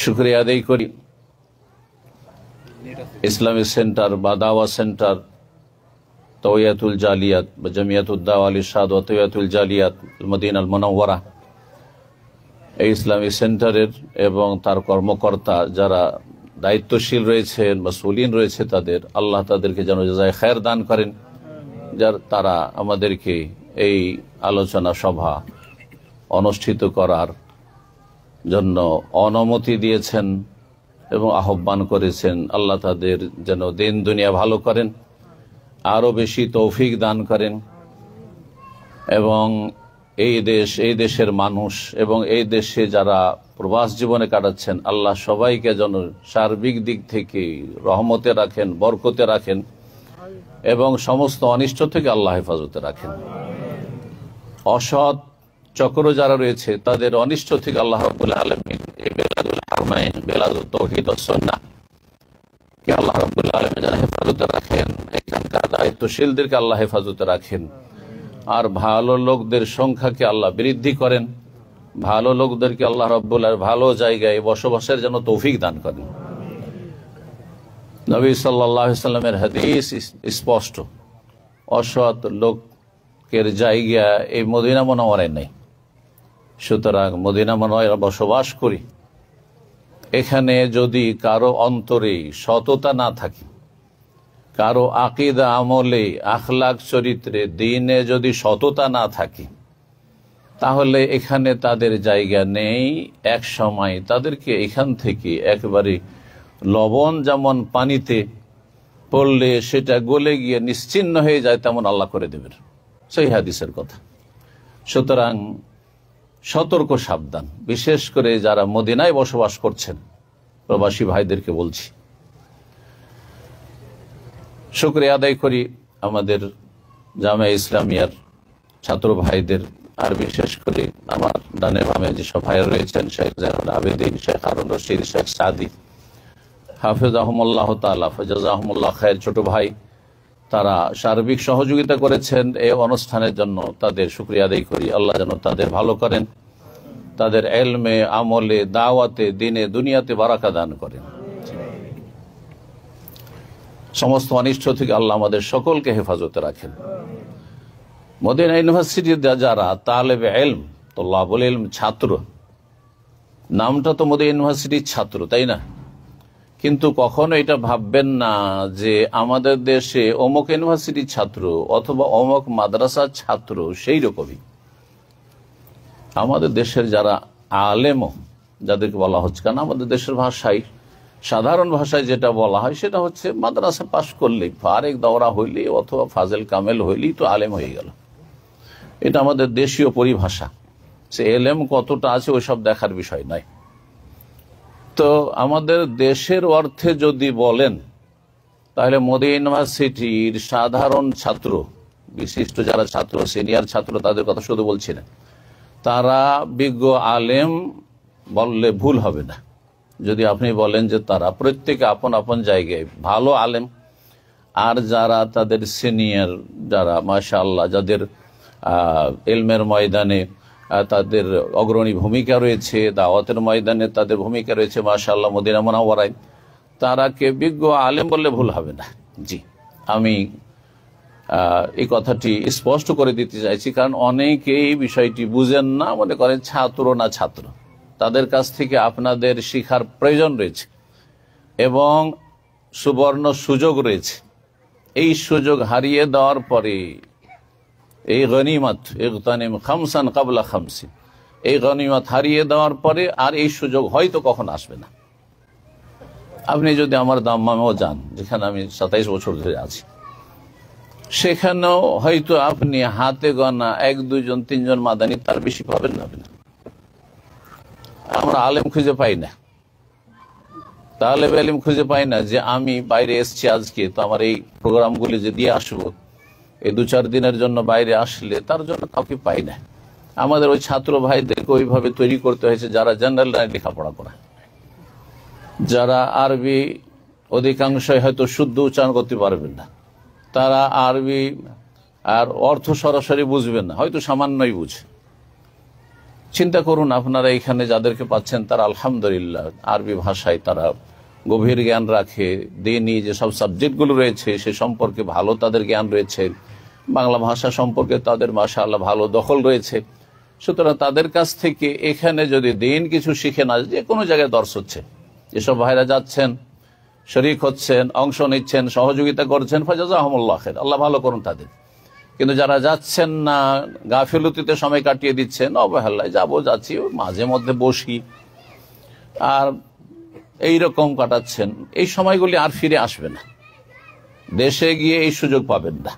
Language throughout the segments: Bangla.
শুকরিয়া আদায় করি ইসলামিক সেন্টার বা দাওয়া সেন্টার তাওয়াতুল জালিয়াত বা জামিয়াতুদ দাওয়া আল ইরশাদ ওয়া তাওয়াতুল জালিয়াত মদিনা আল মুনাওয়ারা, এই ইসলামিক সেন্টারের এবং তার কর্মকর্তা যারা দায়িত্বশীল রয়েছেন, মাসউলিন রয়েছে, তাদের আল্লাহ তাদেরকে যেন জাযায়ে খায়ের দান করেন। যার তারা আমাদেরকে এই আলোচনা সভা অনুষ্ঠিত করার জন্য অনুমতি দিয়েছেন এবং আহ্বান করেছেন। আল্লাহ তাদের যেন দিন দুনিয়া ভালো করেন, আরো বেশি তৌফিক দান করেন এবং এই দেশের মানুষ এবং এই দেশে যারা প্রবাস জীবনে কাটাচ্ছেন, আল্লাহ সবাইকে যেন সার্বিক দিক থেকে রহমতে রাখেন, বরকতে রাখেন এবং সমস্ত অনিষ্ট থেকে আল্লাহ হেফাজতে রাখেন। অসৎ চক্র যারা রয়েছে তাদের অনিষ্ট থেকে আল্লাহ রাব্বুল আলামিন এই বেলাদুল হারমাইন, বেলাদুল তাওহীদ ওয়াস সুন্নাহ কে আল্লাহ রাব্বুল আলামিন যেন হেফাজতে রাখেন, এখানকার দায়িত্বশীলদেরকে আল্লাহ হেফাজতে রাখেন, আর ভালো লোকদের সংখ্যাকে আল্লাহ বৃদ্ধি করেন, ভালো লোকদেরকে আল্লাহ রাব্বুল আলামিন ভালো জায়গায় বসবাসের জন্য তৌফিক দান করেন। নবী সাল্লাল্লাহু আলাইহি সাল্লামের হাদিস স্পষ্ট, অসৎ লোকের জায়গা এই মদিনা মুনাওয়ারায় নেই। সুতরাং মদিনা মুনাওয়ারায় বসবাস করি, এখানে যদি কারো অন্তরে সততা না থাকে, কারো আকীদা আমলে আখলাক চরিত্রে দ্বীনে যদি সততা না থাকে, তাহলে এখানে তাদের জায়গা নেই। এক সময় তাদেরকে এখান থেকে একেবারে লবণ যেমন পানিতে পড়লে সেটা গলে গিয়ে নিশ্চিহ্ন হয়ে যায়, তেমন আল্লাহ করে দেবেন, সেই হাদিসের কথা। সুতরাং সতর্ক সাবধান, বিশেষ করে যারা মদিনায় বসবাস করছেন প্রবাসী ভাইদেরকে বলছি। শুকরিয়া আদায় করি আমাদের জামিয়া ইসলামিয়ার ছাত্র ভাইদের, আর বিশেষ করে আমার ডানে বামে যেসব ভাইরা রয়েছেন, শেখ জায়নুল আবেদিন, শেখ হারুন রশিদ, শেখ সাদি, হাফেজাহুমুল্লাহ তাআলা, ফাজাজাহুমুল্লাহ খায়ের ছোট ভাই, তারা সার্বিক সহযোগিতা করেছেন এই অনুষ্ঠানের জন্য, তাদের শুকরিয়া আদায় করি। আল্লাহ যেন তাদের ভালো করেন, তাদের ইলমে, আমলে, দাওয়াতে, দিনে দুনিয়াতে বারাকা দান করেন। সমস্ত অনিষ্ট থেকে আল্লাহ আমাদের সকলকে হেফাজতে রাখেন। মদিনা ইউনিভার্সিটির যারা তালেবে ইলম, তুল্লাবুল ইলম, ছাত্র, নামটা তো মদিনা ইউনিভার্সিটির ছাত্র, তাই না? কিন্তু কখনো এটা ভাববেন না যে আমাদের দেশে অমুক ইউনিভার্সিটির ছাত্র অথবা অমুক মাদ্রাসার ছাত্র সেই রকমই। আমাদের দেশের যারা আলেম, যাদেরকে বলা হচ্ছে, কারণ আমাদের দেশের ভাষায়, সাধারণ ভাষায় যেটা বলা হয় সেটা হচ্ছে মাদ্রাসা পাশ করলেই, ফারেক দওরা হইলেই অথবা ফাজেল কামেল হইলেই তো আলেম হয়ে গেল। এটা আমাদের দেশীয় পরিভাষা। সে এলেম কতটা আছে ওইসব দেখার বিষয় নয়। তো আমাদের দেশের অর্থে যদি বলেন, তাহলে মদিনা ইউনিভার্সিটির সাধারণ ছাত্র, বিশিষ্ট যারা ছাত্র, সিনিয়র ছাত্র, তাদের কথা শুধু বলছি না, তারা বিজ্ঞ আলেম বললে ভুল হবে না। যদি আপনি বলেন যে তারা প্রত্যেকে আপন আপন জায়গায় ভালো আলেম, আর যারা তাদের সিনিয়র, যারা মাশাআল্লাহ, যাদের ইলমের ময়দানে তাদের অগ্রণী ভূমিকা রয়েছে, দাওয়াতের ময়দানে তাদের ভূমিকা রয়েছে মাশাআল্লাহ মদিনা মুনাওয়ারায়, তারাকে বিজ্ঞ আলেম বললে ভুল হবে না। জি, আমি এই কথাটি স্পষ্ট করে দিতে চাইছি, কারণ অনেকেই বিষয়টি বুঝেন না, মনে করেন ছাত্র না ছাত্র। তাদের কাছ থেকে আপনাদের শিখার প্রয়োজন রয়েছে এবং সুবর্ণ সুযোগ রয়েছে। এই সুযোগ হারিয়ে দেওয়ার পরে, এই গনিমত, ইগতানিম খামসান কাবলা খামসিন, এই গনিমত হারিয়ে দেওয়ার পরে আর এই সুযোগ হয়তো কখন আসবে না। আপনি যদি আমার দাম্মামেও যান, যেখানে আমি 27 বছর ধরে আছি, সেখানেও হয়তো আপনি হাতে গোনা 1, 2 জন, 3 জন মাদানী, তার বেশি পাবেন না। আমরা আলেম খুঁজে পাই না, তাহলে আলেম খুঁজে পাই না যে আমি বাইরে এসছি আজকে, তো আমার এই প্রোগ্রামগুলি যে দিয়ে আসবো, এই 2-4 দিনের জন্য বাইরে আসলে তার জন্য কাউকে পাই না। আমাদের ওই ছাত্র ভাইদেরকে ওইভাবে তৈরি করতে হয়েছে যারা জেনারেল লাইন লেখাপড়া করা, যারা আরবি অধিকাংশই হয়তো শুদ্ধ উচ্চারণ করতে পারবেন না, তারা আরবি আর অর্থ সরাসরি বুঝবেন না, হয়তো সামান্যই বুঝে। চিন্তা করুন, আপনারা এখানে যাদেরকে পাচ্ছেন তারা আলহামদুলিল্লাহ আরবি ভাষায় তারা গভীর জ্ঞান রাখে, দিনই যে সব সাবজেক্টগুলো রয়েছে সে সম্পর্কে ভালো তাদের জ্ঞান রয়েছে, বাংলা ভাষা সম্পর্কে তাদের মাশাআল্লাহ ভালো দখল রয়েছে। সুতরাং তাদের কাছ থেকে এখানে যদি দিন কিছু শিখে না, যে কোনো জায়গায় দর্শ হচ্ছে, যেসব ভাইরা যাচ্ছেন, শরীক হচ্ছেন, অংশ নিচ্ছেন, সহযোগিতা করছেন, ফাজাজাহুমুল্লাহ খাইর, আল্লাহ ভালো করুন তাদের। কিন্তু যারা যাচ্ছেন না, গাফিলতিতে সময় কাটিয়ে দিচ্ছেন, অবহেলায় যাচ্ছি, মাঝে মধ্যে বসি আর এইরকম কাটাচ্ছেন, এই সময়গুলি আর ফিরে আসবে না। দেশে গিয়ে এই সুযোগ পাবেন না।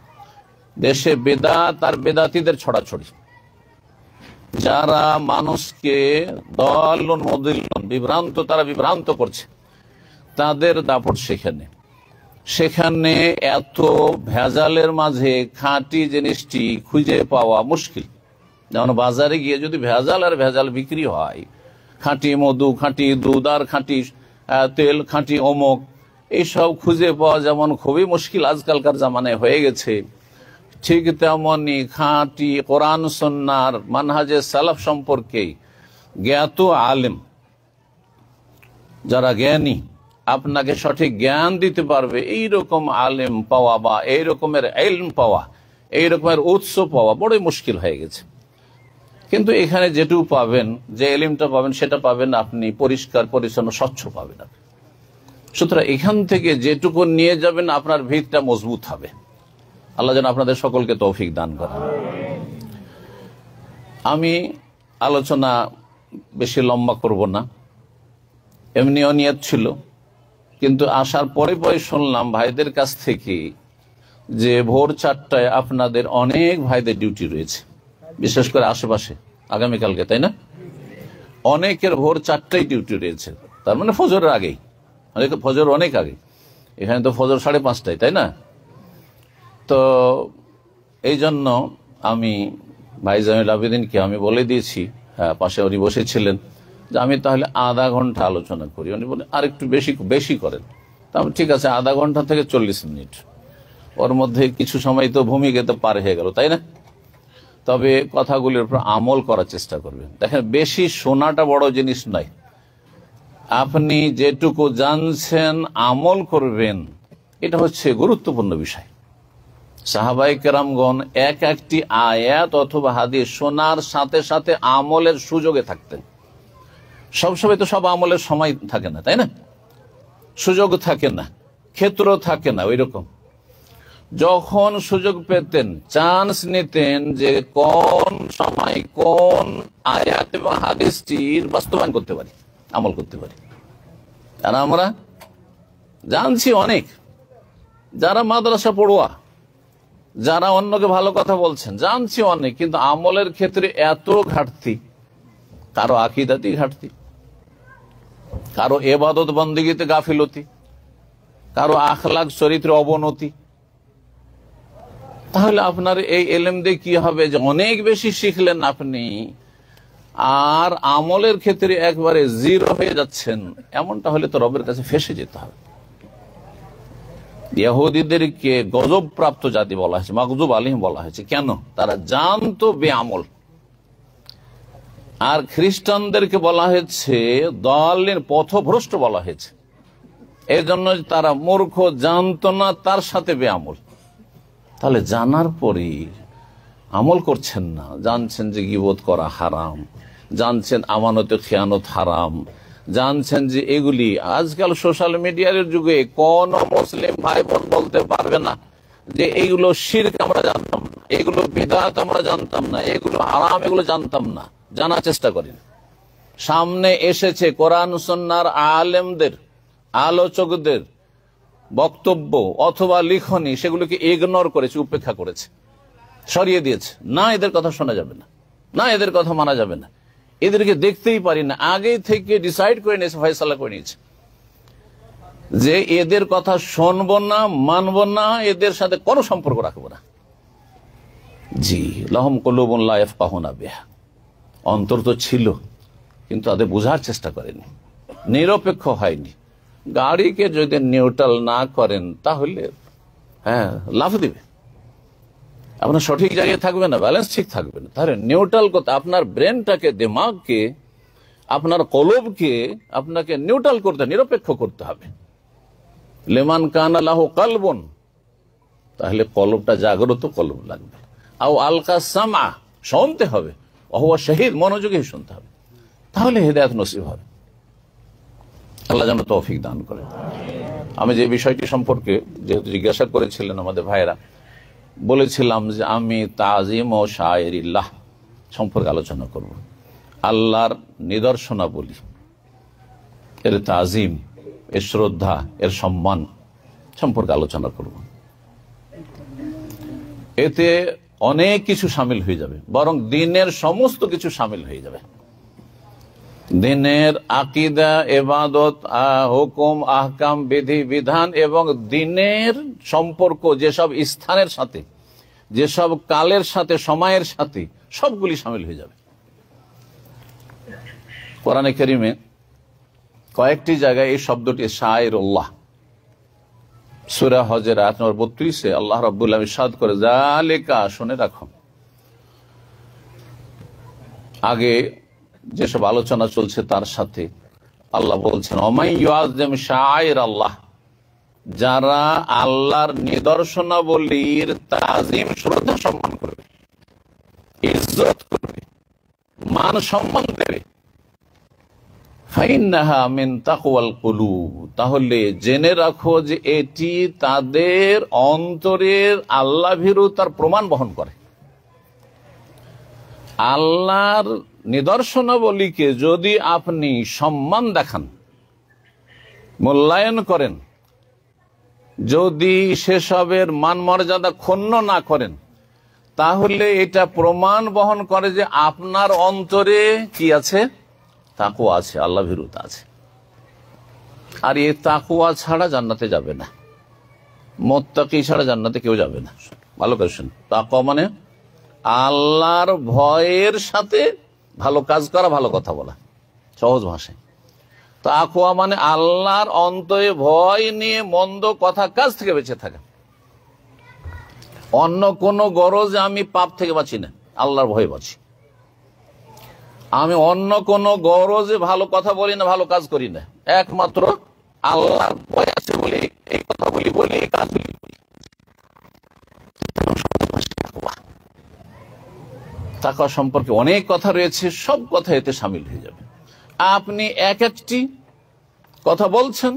দেশে বেদাত আর বেদাতীদের ছড়াছড়ি, যারা মানুষকে দলন মদিল্লন বিভ্রান্ত, তারা বিভ্রান্ত করছে, তাদের দাপট সেখানে এত ভেজালের মাঝে খাঁটি জিনিসটি খুঁজে পাওয়া মুশকিল। যেমন বাজারে গিয়ে যদি ভেজাল আর ভেজাল বিক্রি হয়, খাঁটি মধু, খাঁটি দুধ আর খাঁটি তেল, খাঁটি অমুক, এইসব খুঁজে পাওয়া যেমন খুবই মুশকিল আজকালকার জামানায় হয়ে গেছে, ঠিক তেমনি খাঁটি কোরআন সুন্নাহর মানহাজে সালাফ সম্পর্কে জ্ঞাত আলেম, যারা জ্ঞানী, আপনাকে সঠিক জ্ঞান দিতে পারবে, এইরকম আলেম পাওয়া বা এই রকমের ইলম পাওয়া, এই রকমের উৎস পাওয়া বড়ই মুশকিল হয়ে গেছে। কিন্তু এখানে যেটুকু পাবেন, যে ইলমটা পাবেন, সেটা পাবেন আপনি পরিষ্কার পরিচ্ছন্ন স্বচ্ছ পাবেন। সুতরাং এখান থেকে যেটুকু নিয়ে যাবেন আপনার ভিতটা মজবুত হবে। আল্লাহ যেন আপনাদের সকলকে তৌফিক দান করেন। আমি আলোচনা বেশি লম্বা করব না, এমনিও নিয়ত ছিল, কিন্তু আসার পরে পরে শুনলাম ভাইদের কাছ থেকে যে ভোর 4টায় আপনাদের অনেক ভাইদের ডিউটি রয়েছে, বিশেষ করে আশেপাশে আগামীকালকে, তাই না? অনেকের ভোর 4টায় ডিউটি রয়েছে, তার মানে ফজরের আগেই, ফজর অনেক আগে। এখানে তো ফজর 5:30, তাই না? তো এই জন্য আমি ভাই জামিল আবেদিনকে আমি বলে দিয়েছি, হ্যাঁ, পাশে উনি বসেছিলেন, যে আমি তাহলে আধা ঘন্টা আলোচনা করি। উনি বলে আর একটু বেশি করেন। তাহলে ঠিক আছে, আধা ঘন্টা থেকে 40 মিনিট, ওর মধ্যে কিছু সময় তো ভূমিকাতে পার হয়ে গেল, তাই না? তবে কথাগুলির উপর আমল করার চেষ্টা করবেন। দেখেন, বেশি শোনাটা বড় জিনিস নয়, আপনি যেটুকু জানছেন আমল করবেন, এটা হচ্ছে গুরুত্বপূর্ণ বিষয়। সাহাবায়ে কেরামগণ এক একটি আয়াত অথবা হাদিস শোনার সাথে সাথে আমলের সুযোগে থাকতেন। সবসময় তো সব আমলের সময় থাকে না, তাই না? সুযোগ থাকে না, ক্ষেত্র থাকে না। ওই রকম যখন সুযোগ পেতেন, চান্স নিতেন যে কোন সময় কোন আয়াত এবং হাদিসটির বাস্তবায়ন করতে পারি, আমল করতে পারি। আর আমরা জানছি অনেক, যারা মাদ্রাসা পড়ুয়া, যারা অন্যকে ভালো কথা বলছেন, জানছি অনেক, কিন্তু আমলের ক্ষেত্রে এত ঘাটতি, কারো আকীদাতি ঘাটতি, কারো ইবাদত বন্দেগীতে গাফিলতি, কারো আখলাক চরিত্রে অবনতি। তাহলে আপনার এই ইলম দিয়ে কি হবে যে অনেক বেশি শিখলেন আপনি, আর আমলের ক্ষেত্রে একবারে জিরো হয়ে যাচ্ছেন। এমনটা হলে তো রবের কাছে ফেসে যেতে হবে। ইহুদীদেরকে গজব প্রাপ্ত জাতি বলা হয়েছে, মাগজুব আলাইহিম বলা হয়েছে। কেন? তারা জানতো বেআমল। আর খ্রিস্টানদেরকে বলা হয়েছে দাল্লিন, পথভ্রষ্ট বলা হয়েছে। এর জন্য তারা মূর্খ, জানতো না, তার সাথে বেআমল। তাহলে জানার পরে আমল করছেন না, জানছেন যে গীবত করা হারাম, জানছেন আমানতে খেয়ানত হারাম, জানছেন যে এগুলি আজকাল সোশ্যাল মিডিয়ার যুগে কোন মুসলিম ভাই বোন বলতে পারবে না যে এইগুলো শিরক আমরা জানতাম না, এগুলো বিদআত আমরা জানতাম না, এগুলো হারাম, এগুলো জানতাম না। জানার চেষ্টা করেন। সামনে এসেছে কোরআন সুন্নাহর আলেমদের, আলোচকদের বক্তব্য অথবা লিখনি, সেগুলোকে ইগনোর করেছে, উপেক্ষা করেছে, সরিয়ে দিয়েছে। না, এদের কথা শোনা যাবে না, না এদের কথা মানা যাবে না, এদেরকে দেখতেই পারি না। আগে থেকে ডিসাইড করে নিয়েছে, ফয়সালা করে নিয়েছে যে এদের কথা শুনবো না, মানবো না, এদের সাথে কোনো সম্পর্ক রাখবো না। জি, লাহুম কুলুবুন লা ইয়াফকাহুনা বিহা, অন্তর তো ছিল কিন্তু তাদের বোঝার চেষ্টা করেনি, নিরপেক্ষ হয়নি। গাড়িকে যদি নিউট্রাল না করেন তাহলে হ্যাঁ লাফ দিবে। আপনার সঠিক জায়গায় থাকবে না, ব্যালেন্স ঠিক থাকবে না। তাহলে নিউট্রাল করতে আপনার ব্রেনটাকে, দিমাগকে, আপনার কলবকে আপনাকে নিউট্রাল করতে, নিরপেক্ষ করতে হবে। লিমান কানা লাহু কালবুন, তাহলে কলবটা জাগ্রত কলব লাগবে। আও আলকা সামা, শুনতে হবে, ওয়া শাহিদ, মনোযোগী শুনতে হবে, তাহলে হেদায়েত নসিব হবে। আল্লাহ যেন তৌফিক দান করে। আমি যে বিষয়টি সম্পর্কে যেহেতু জিজ্ঞাসা করেছিলেন আমাদের ভাইরা, বলেছিলাম যে আমি তাজিম ও শায়েরিল্লাহ সম্পর্কে আলোচনা করব। আল্লাহর নিদর্শনাবলী, এর তাজিম, এর শ্রদ্ধা, এর সম্মান সম্পর্কে আলোচনা করব। এতে অনেক কিছু সামিল হয়ে যাবে, বরং দিনের সমস্ত কিছু সামিল হয়ে যাবে। দিনের আকিদা, ইবাদত, হুকুম, আহকাম, বিধি বিধান এবং দিনের সম্পর্ক যেসব স্থানের সাথে, যেসব কালের সাথে, সময়ের সাথে, সবগুলি সামিল হয়ে যাবে। কোরআনে কারিমে কয়েকটি জায়গায় এই শব্দটি শায়রুল্লাহ, সূরা হজের আয়াত নম্বর 32-এ আল্লাহ রাব্বুল আলামিন ইরশাদ করে, যালিকা, শুনে রাখো। আগে যেসব আলোচনা চলছে তার সাথে আল্লাহ বলছেন, ওমাই ইউআযিম শাআইর আল্লাহ, যারা আল্লাহর নিদর্শনাবলীর তাজিম, শ্রদ্ধা, সম্মান করবে, ইজ্জত করবে, মান সম্মান দেবে, ফাইন্নাহা মিন তাকওয়াল কুলুব, তাহলে জেনে রাখো যে এটি তাদের অন্তরের আল্লাহ ভীরুতার প্রমাণ বহন করে। আল্লাহর নিদর্শনাবলীকে যদি আপনি সম্মান দেখান, মূল্যায়ন করেন, যদি সেসবের মান মর্যাদা ক্ষুণ্ণ না করেন, তাহলে এটা প্রমাণ বহন করে যে আপনার অন্তরে কি আছে? তাকওয়া আছে, আল্লাহ ভীরুতা আছে। আর এই তাকওয়া ছাড়া জান্নাতে যাবে না, মুত্তাকি ছাড়া জান্নাতে কেউ যাবে না। ভালো করে শুনুন, তাকওয়া মানে আল্লাহর ভয়ের সাথে ভালো কাজ করা, ভালো কথা বলা, সহজ ভাষায়। তাকওয়া মানে আল্লাহর অন্তরে ভয় নিয়ে মন্দ কথা কাজ থেকে বেঁচে থাকা। অন্য কোন গরজে আমি পাপ থেকে বাঁচি না, আল্লাহর ভয়ে বাঁচি। আমি অন্য কোন গরজে ভালো কথা বলি না, ভালো কাজ করি না, একমাত্র আল্লাহর ভয় আছে বলে এই কথা বলি, বলে এই কাজগুলি করি। তাকওয়া সম্পর্কে অনেক কথা রয়েছে, সব কথা এতে সামিল হয়ে যাবে। আপনি এক একটি কথা বলছেন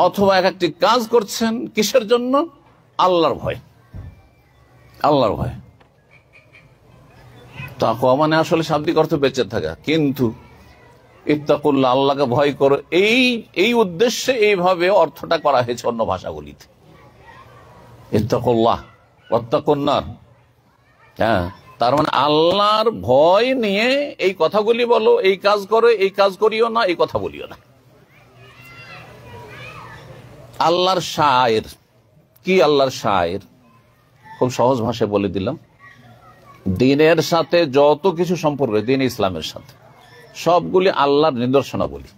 অথবা এক একটি কাজ করছেন, কিসের জন্য? আল্লাহর ভয়, আল্লাহর ভয়। তাকওয়া মানে আসলে শাব্দিক অর্থ বেঁচে থাকা, কিন্তু ইত্তাকুল্লাহ, আল্লাহকে ভয় করো, এই উদ্দেশ্যে এইভাবে অর্থটা করা হয়েছে অন্য ভাষাগুলিতে। ইত্তাকুল্লাহ ওয়াত্তাকুন নার, হ্যাঁ, তার মানে আল্লাহর ভয় নিয়ে এই কথাগুলি বলো, এই কাজ করো, এই কাজ করিও না, এই কথা বলিও না। আল্লাহর শায়ের কি? আল্লাহর শায়ের খুব সহজ ভাষায় বলে দিলাম, দিনের সাথে যত কিছু সম্পর্ক, দিন ইসলামের সাথে, সবগুলি আল্লাহর নিদর্শনাবলী।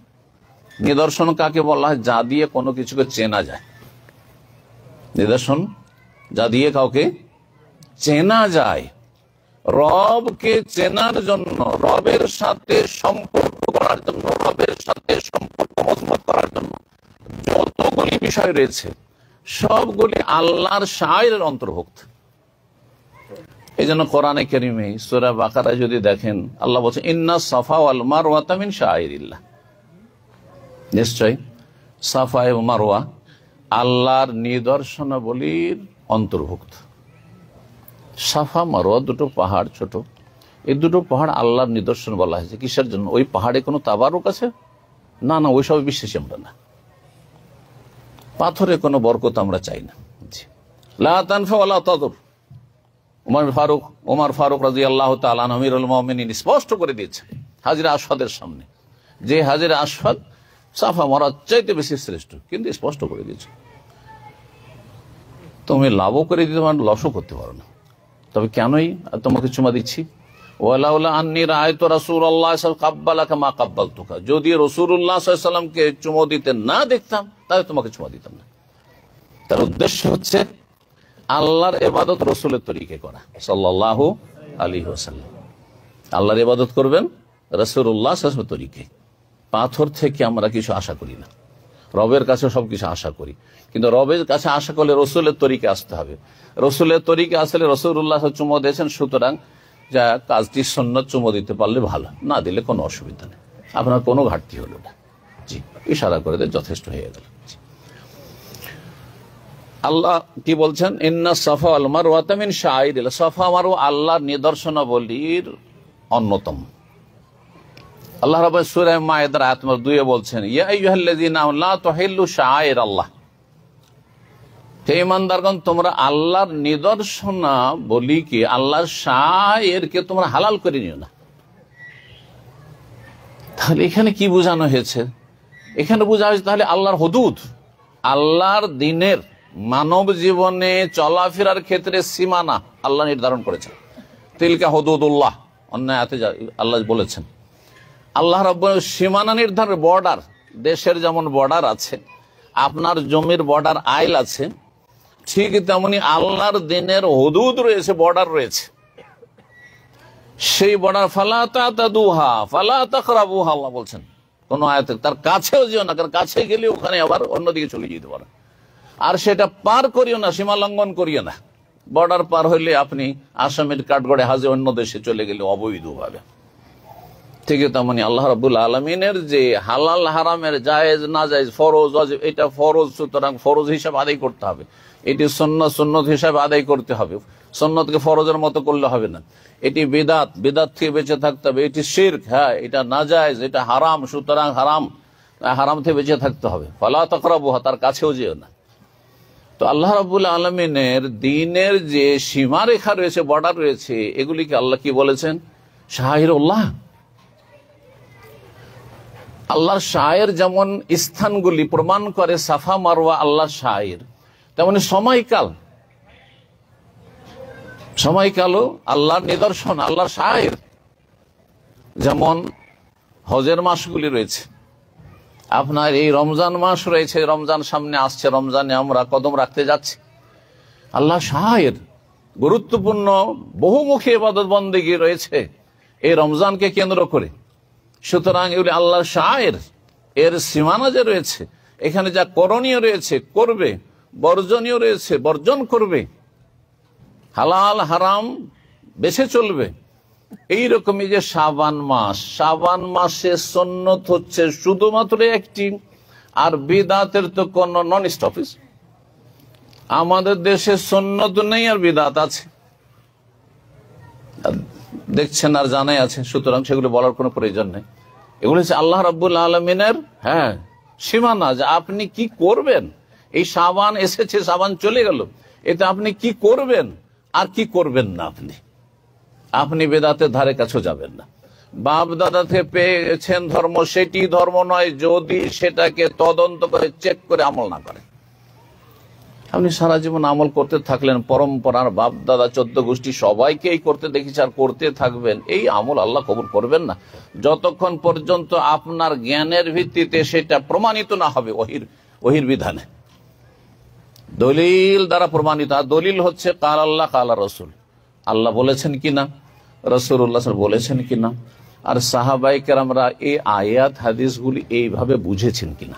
নিদর্শন কাকে বলা হয়? যা দিয়ে কোনো কিছুকে চেনা যায়। নিদর্শন যা দিয়ে কাউকে চেনা যায়। রবকে চেনার জন্য, রবের সাথে সম্পর্ক করার জন্য, রবের সাথে সম্পর্ক মজবুত করার জন্য যতগুলি বিষয় রয়েছে, সবগুলি আল্লাহর শায়ের অন্তর্ভুক্ত। এই জন্য কোরআনে কারিমে সূরা বাকারা যদি দেখেন, আল্লাহ বলছেন, ইন্না সাফা ওয়াল মারওয়াতা মিন শাআইরিল্লাহ, নিশ্চয় সাফা এবং মারওয়া আল্লাহর নিদর্শনাবলীর অন্তর্ভুক্ত। সাফা মারওয়া দুটো পাহাড়, ছোট, এই দুটো পাহাড় আল্লাহর নিদর্শন বলা হয়েছে। কিসের জন্য? ওই পাহাড়ে কোনো তাবারুক আছে? না, না, ওই সব বিশ্বাসী আমরা না। পাথরে কোনো বরকত আমরা চাই না। লা তানফা ওয়ালা তাদুর। ওমর ফারুক রাদিয়াল্লাহু তাআলা আমিরুল মুমিনিন স্পষ্ট করে দিয়েছে হাজরে আসওয়াদের সামনে, যে হাজরে আসওয়াদ সাফা মারওয়ার চাইতে বেশি শ্রেষ্ঠ, কিন্তু স্পষ্ট করে দিয়েছে তুমি লাভও করে দিতে পারো, লসও করতে পারো না। তবে কেনই তোমাকে চুমা দিচ্ছি? ওয়ালাউলা আন্নী রাআইতু রাসূলুল্লাহ কাব্বালাকা মা কাব্বালতুকা, যদি রাসূলুল্লাহ সাল্লাল্লাহু আলাইহি ওয়াসাল্লামকে চুমো দিতে না দেখতাম তাহলে তোমাকে চুমা দিতাম না। তার উদ্দেশ্য হচ্ছে আল্লাহর ইবাদত রসুলের তরিকে করা সাল্লাল্লাহু আলাইহি ওয়াসাল্লাম। আল্লাহর ইবাদত করবেন রাসূলুল্লাহ সাল্লাল্লাহু আলাইহি তরিকে। পাথর থেকে আমরা কিছু আশা করি না, রবের কাছে সবকিছু আশা করি, কিন্তু রবের কাছে আশা করলে রসুলের তরিকে আসতে হবে। রসুলের তরিকে আসলে রসুল্লাহ চুমো দিয়েছেন, সুতরাং যা কাজটি সুন্নত, চুমো দিতে পারলে ভালো, না দিলে কোনো অসুবিধা নেই, আপনার কোনো ঘাটতি হলো না। জি, ইশারা করে দেয়, যথেষ্ট হয়ে গেল। আল্লাহ কি বলছেন, ইন্না সাফা ওয়াল মারওয়াতা মিন শাআইরিল্লাহ, সাফা মারওয়া আল্লাহর নিদর্শনাবলীর অন্যতম। আল্লাহ রাব্বুল সূরা মায়েদার আয়াত নম্বর 2 বলছেন, ইয়া আইয়ুহাল্লাযীনা আমানু লা তুহিল্লু শাআইরাল্লাহ, হে ঈমানদারগণ তোমরা আল্লাহর নিদর্শনাবলীকে, আল্লাহর শাআইরকে তোমরা হালাল করে নিও না। তাহলে এখানে কি বোঝানো হয়েছে? এখানে বোঝা হয়েছে তাহলে আল্লাহর হুদুদ, আল্লাহর দ্বীনের মানব জীবনে চলাফেরার ক্ষেত্রে সীমানা আল্লাহ নির্ধারণ করেছেন। তিলকা হুদুদুল্লাহ, অন্য আয়াতে আল্লাহ বলেছেন। আল্লাহ রাব্বুল সীমানা নির্ধারণ, বর্ডার, দেশের যেমন বর্ডার আছে, আপনার জমির বর্ডার আইল আছে, ঠিক তেমনি আল্লাহর দ্বীনের হুদুদ রয়েছে, বর্ডার রয়েছে। সেই বর্ডার ফালা তাতাদুহা ফালা তাকরাবুহা, আল্লাহ বলছেন কোন আয়াতে, তার কাছেও যেও না, কারণ কাছে গেলে ওখানে আবার অন্যদিকে চলে যেতে পারে। আর সেটা পার করিও না, সীমা লঙ্ঘন করিও না। বর্ডার পার হইলে আপনি আসামের কাঠগড়ে হাজে অন্য দেশে চলে গেলে অবৈধভাবে। ঠিক তেমনি আল্লাহ রাব্বুল আলামিনের যে হালাল হারামের জায়েজ না জায়েজ, ফরজ ওয়াজিব, এটা ফরজ, সুতরাং ফরজ হিসাবে আদায় করতে হবে। এটি সুন্নাত, সুন্নত হিসাবে আদায় করতে হবে। সুন্নতকে ফরজের মতো করলে হবে না। এটি বিদাত, বিদাত থেকে বেঁচে থাকতে হবে। এটি শিরক, হ্যাঁ এটা নাজায়েজ, এটা হারাম, সুতরাং হারাম থেকে বেঁচে থাকতে হবে। ফালা তাকরাবুহা, তার কাছেও যেও না। তো আল্লাহ রাব্বুল আলামিনের দ্বীনের যে সীমারেখা রয়েছে, বর্ডার রয়েছে, এগুলিকে আল্লাহ কি বলেছেন? শাআইরুল্লাহ। আল্লাহর শায়ের যেমন স্থানগুলি প্রমাণ করে সাফা মারওয়া আল্লাহর শায়ের, তেমনি সময়কালও আল্লাহর নিদর্শন, আল্লাহর শায়ের। যেমন হজের মাসগুলি রয়েছে, আপনার এই রমজান মাস রয়েছে, রমজান সামনে আসছে, রমজানে আমরা কদম রাখতে যাচ্ছি। আল্লাহ শায়ের, গুরুত্বপূর্ণ বহুমুখী ইবাদত বন্দেগী রয়েছে এই রমজানকে কেন্দ্র করে। সুতরাং এগুলি আল্লাহর শায়ের, এর সীমানা যে রয়েছে, এখানে যা করণীয় রয়েছে করবে, বর্জনীয় রয়েছে বর্জন করবে, হালাল হারাম বেছে চলবে। এইরকমই যে শাবান মাস, শাবান মাসে সুন্নত হচ্ছে শুধুমাত্র একটি, আর বিদাতের তো কোন নন স্টপিস। আমাদের দেশে সুন্নত নেই আর বিদাত আছে, দেখছেন আর জানাই আছে, সুতরাং সেগুলো বলার কোনো প্রয়োজন নেই। এগুলো হচ্ছে আল্লাহ রাব্বুল আলামিনের সীমানা, যে আপনি কি করবেন। এই শাবান এসেছে, শাবান চলে গেল, এতে আপনি কি করবেন আর কি করবেন না। আপনি বেদাতের ধারে কাছেও যাবেন না। বাপ দাদা থেকে পেয়েছেন ধর্ম, সেটি ধর্ম নয় যদি সেটাকে তদন্ত করে চেক করে আমল না করেন। আপনি সারা জীবন আমল করতে থাকলেন, পরম্পরার বাপ দাদা 14 গোষ্ঠী সবাইকেই করতে দেখেছি আর করতে থাকবেন, এই আমল আল্লাহ কবুল করবেন না যতক্ষণ পর্যন্ত আপনার জ্ঞানের ভিত্তিতে সেটা প্রমাণিত না হবে ওহির বিধানে, দলিল দ্বারা প্রমাণিত। আর দলিল হচ্ছে কাল আল্লাহ কাল রসুল, আল্লাহ বলেছেন কিনা, রাসূলুল্লাহ বলেছেন কিনা, আর সাহাবায়ে কেরামরা এই আয়াত হাদিসগুলি এইভাবে বুঝেছেন কিনা।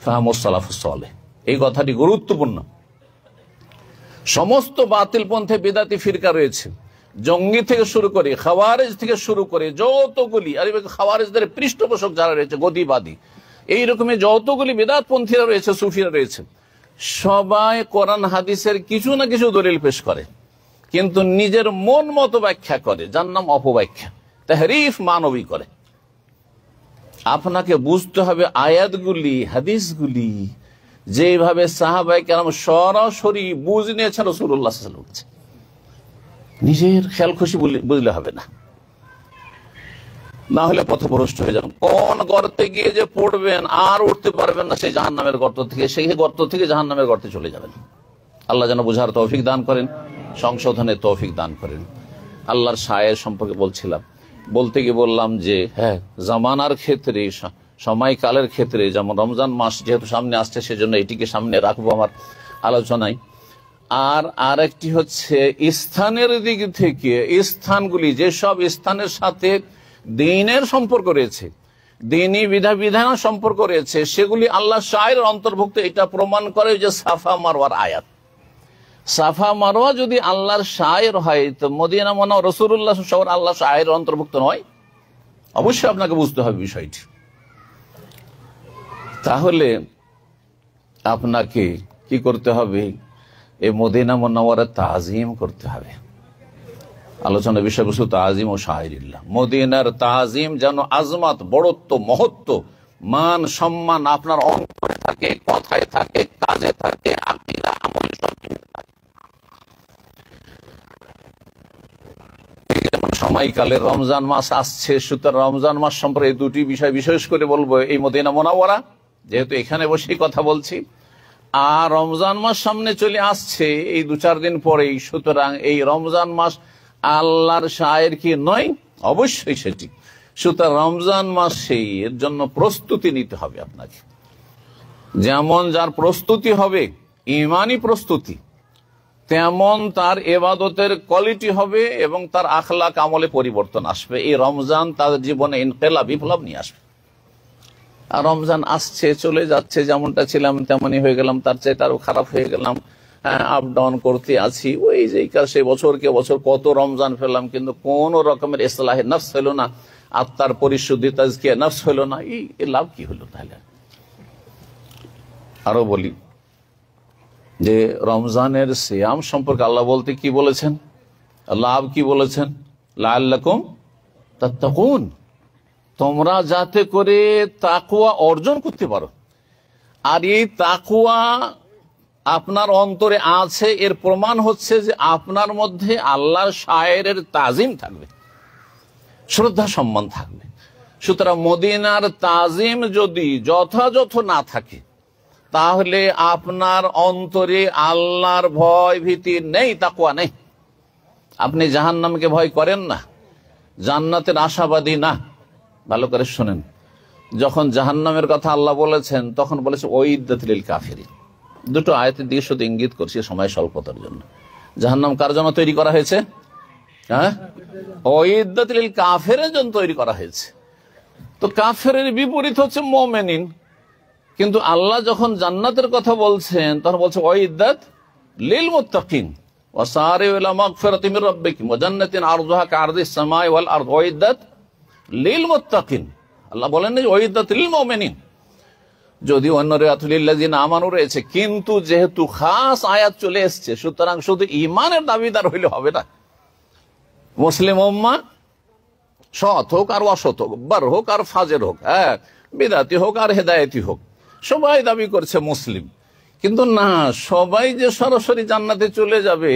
ফাহমুস সালাফুস সালেহ, এই কথাটি গুরুত্বপূর্ণ। সমস্ত বাতিল পন্থে বিদাতি ফিরকা রয়েছে, জঙ্গি থেকে শুরু করে খাওয়ারেজ থেকে শুরু করে যতগুলি, আর খাওয়ারেজদের পৃষ্ঠপোষক যারা রয়েছে, গদিবাদী, এইরকমই যতগুলি বিদাত পন্থীরা রয়েছে, সুফিরা রয়েছে, সবাই কোরআন হাদিসের কিছু না কিছু দলিল পেশ করে, কিন্তু নিজের মন মতো ব্যাখ্যা করে, যার নাম অপব্যাখ্যা, তাহরিফ, মানবী করে। আপনাকে বুঝতে হবে আয়াতগুলি, হাদিসগুলি যেভাবে সাহাবায়ে কেরাম সরাসরি বুঝ নিয়েছেন রাসূলুল্লাহ সাল্লাল্লাহু আলাইহি ওয়াসাল্লাম, নিজের খেয়াল খুশি বুঝলে হবে না, না হলে পথভ্রষ্ট হয়ে যাবেন। কোন গর্তে গিয়ে যে পড়বেন আর উঠতে পারবেন না সেই জাহান্নামের গর্ত থেকে, সেই গর্ত থেকে জাহান্নামের গর্তে চলে যাবেন। আল্লাহ যেন বুঝার তৌফিক দান করেন, সংশোধনের তৌফিক দান করেন। আল্লাহর শায়ের সম্পর্কে বলতে গিয়ে বললাম যে জামানার ক্ষেত্রে, সময়কালের ক্ষেত্রে, যেমন রমজান মাস যেহেতু সামনে আসছে সেজন্য এটিকে সামনে রাখবো আমার আলোচনায়। আর আরেকটি হচ্ছে স্থানের দিক থেকে, স্থানগুলি যেসব স্থানের সাথে দ্বীনের সম্পর্ক রয়েছে, দ্বীনি বিধান সম্পর্ক রয়েছে, সেগুলি আল্লাহ শায়ের অন্তর্ভুক্ত। এটা প্রমাণ করে যে সাফা মারওয়ার আয়াত, সাফা মারওয়া যদি আল্লাহর শায়ের হয় তো মদিনা মুনাওয়ারা রাসূলুল্লাহ শহর আল্লাহ শায়ের অন্তর্ভুক্ত নয়? অবশ্যই আপনাকে বুঝতে হবে বিষয়টি। তাহলে আপনাকে কি করতে হবে? এই মদিনা মুনাওয়ারা তাজিম করতে হবে। আলোচনার বিষয়বস্তু তাজিম ও শায়রিল্লাহ। মদিনার তাজিম যেন আজমাত, বড়ত্ব, মহত্ব, মান, সম্মান আপনার অন্তরে থাকে, কথায় থাকে, কাজে থাকে, আকীদা আমলে থাকে। সময়কালে রমজান মাস আসছে, সুতরাং রমজান মাস সম্পর্কে দুটি বিষয় বিশেষ করে বলবো। এই মদিনা মুনাওয়ারা, যেহেতু এখানে বসেই কথা বলছি, আর রমজান মাস সামনে চলে আসছে এই 2-4 দিন পরেই, সুতরাং এই রমজান মাস আল্লাহর শায়ের কি নয়? অবশ্যই সেটি। সুতরাং রমজান মাসে এর জন্য প্রস্তুতি নিতে হবে আপনাকে। যেমন যার প্রস্তুতি হবে ঈমানি প্রস্তুতি, তেমন তার ইবাদতের কোয়ালিটি হবে এবং তার আখলাক আমলে পরিবর্তন আসবে। এই রমজান তার জীবনে ইনকিলাব, বিপ্লব নিয়ে আসবে। আর রমজান আসছে, চলে যাচ্ছে, যেমনটা ছিলাম তেমনই হয়ে গেলাম, তার চাইতে আরো খারাপ হয়ে গেলাম, আপ ডাউন করতে আছি। ওই যে সে বছরকে বছর কত রমজান ফেললাম, কিন্তু কোন রকমের ইসলাহে নফস হলো না, আত্মার পরিশুদ্ধি, তাজকিয়া নফস হলো না। এই লাভ কি হলো? তাহলে আরো বলি যে রমজানের সিয়াম সম্পর্কে আল্লাহ বলতে কি বলেছেন? লাভ কি বলেছেন? লাআল্লাকুম তাত্তাকুন, তোমরা যাতে করে তাকওয়া অর্জন করতে পারো। আর এই তাকওয়া আপনার অন্তরে আছে, এর প্রমাণ হচ্ছে যে আপনার মধ্যে আল্লাহর শায়ের তাজিম থাকবে, শ্রদ্ধা সম্মান থাকবে। সুতরাং মদিনার তাজিম যদি যথাযথ না থাকে, তাহলে আপনার অন্তরে আল্লাহর ভয় ভীতি নেই, তাকওয়া নেই। আপনি জাহান্নামকে ভয় করেন না, জান্নাতের আশাবাদী না। ভালো করে শুনেন, যখন জাহান্নামের কথা আল্লাহ বলেছেন তখন বলেছে ওইদ্দাত লিল কাফিরিন। দুটো আয়াতের দিকে শুধু ইঙ্গিত করছি সময় স্বল্পতার জন্য। জাহান্নাম কার জন্য তৈরি করা হয়েছে? হ্যাঁ, ওইদ্দাত লিল কাফিরের জন্য তৈরি করা হয়েছে। তো কাফেরের বিপরীত হচ্ছে মুমিনিন। কিন্তু আল্লাহ যখন জান্নাতের কথা বলছেন তখন বলছে ওইদ্দাত লিল মুত্তাকিন ওয়াসারিউ ইলা মাগফিরাতিন মির রাব্বিকুম ওয়া জান্নাতিন আরদুহা কাআরদিস সামাই ওয়াল আরদ ওইদ্দাত লিল মুত্তাকিন। আল্লাহ বলেন না ওইদ্দাত লিল মুমিনিন, যদিও অন্য রিয়াতুলিল্লাযিনা আমানু রয়েছে, কিন্তু যেহেতু খাস আয়াত চলে এসছে, সুতরাং শুধু ঈমানের দাবিদার হইলে হবে না। মুসলিম উম্মাহ সৎ হোক আর অসৎ হোক, বার হোক আর ফাজের হোক, হ্যাঁ, বিদাতি হোক আর হেদায়েতি হোক, সবাই দাবি করছে মুসলিম। কিন্তু না, সবাই যে সরাসরি জান্নাতে চলে যাবে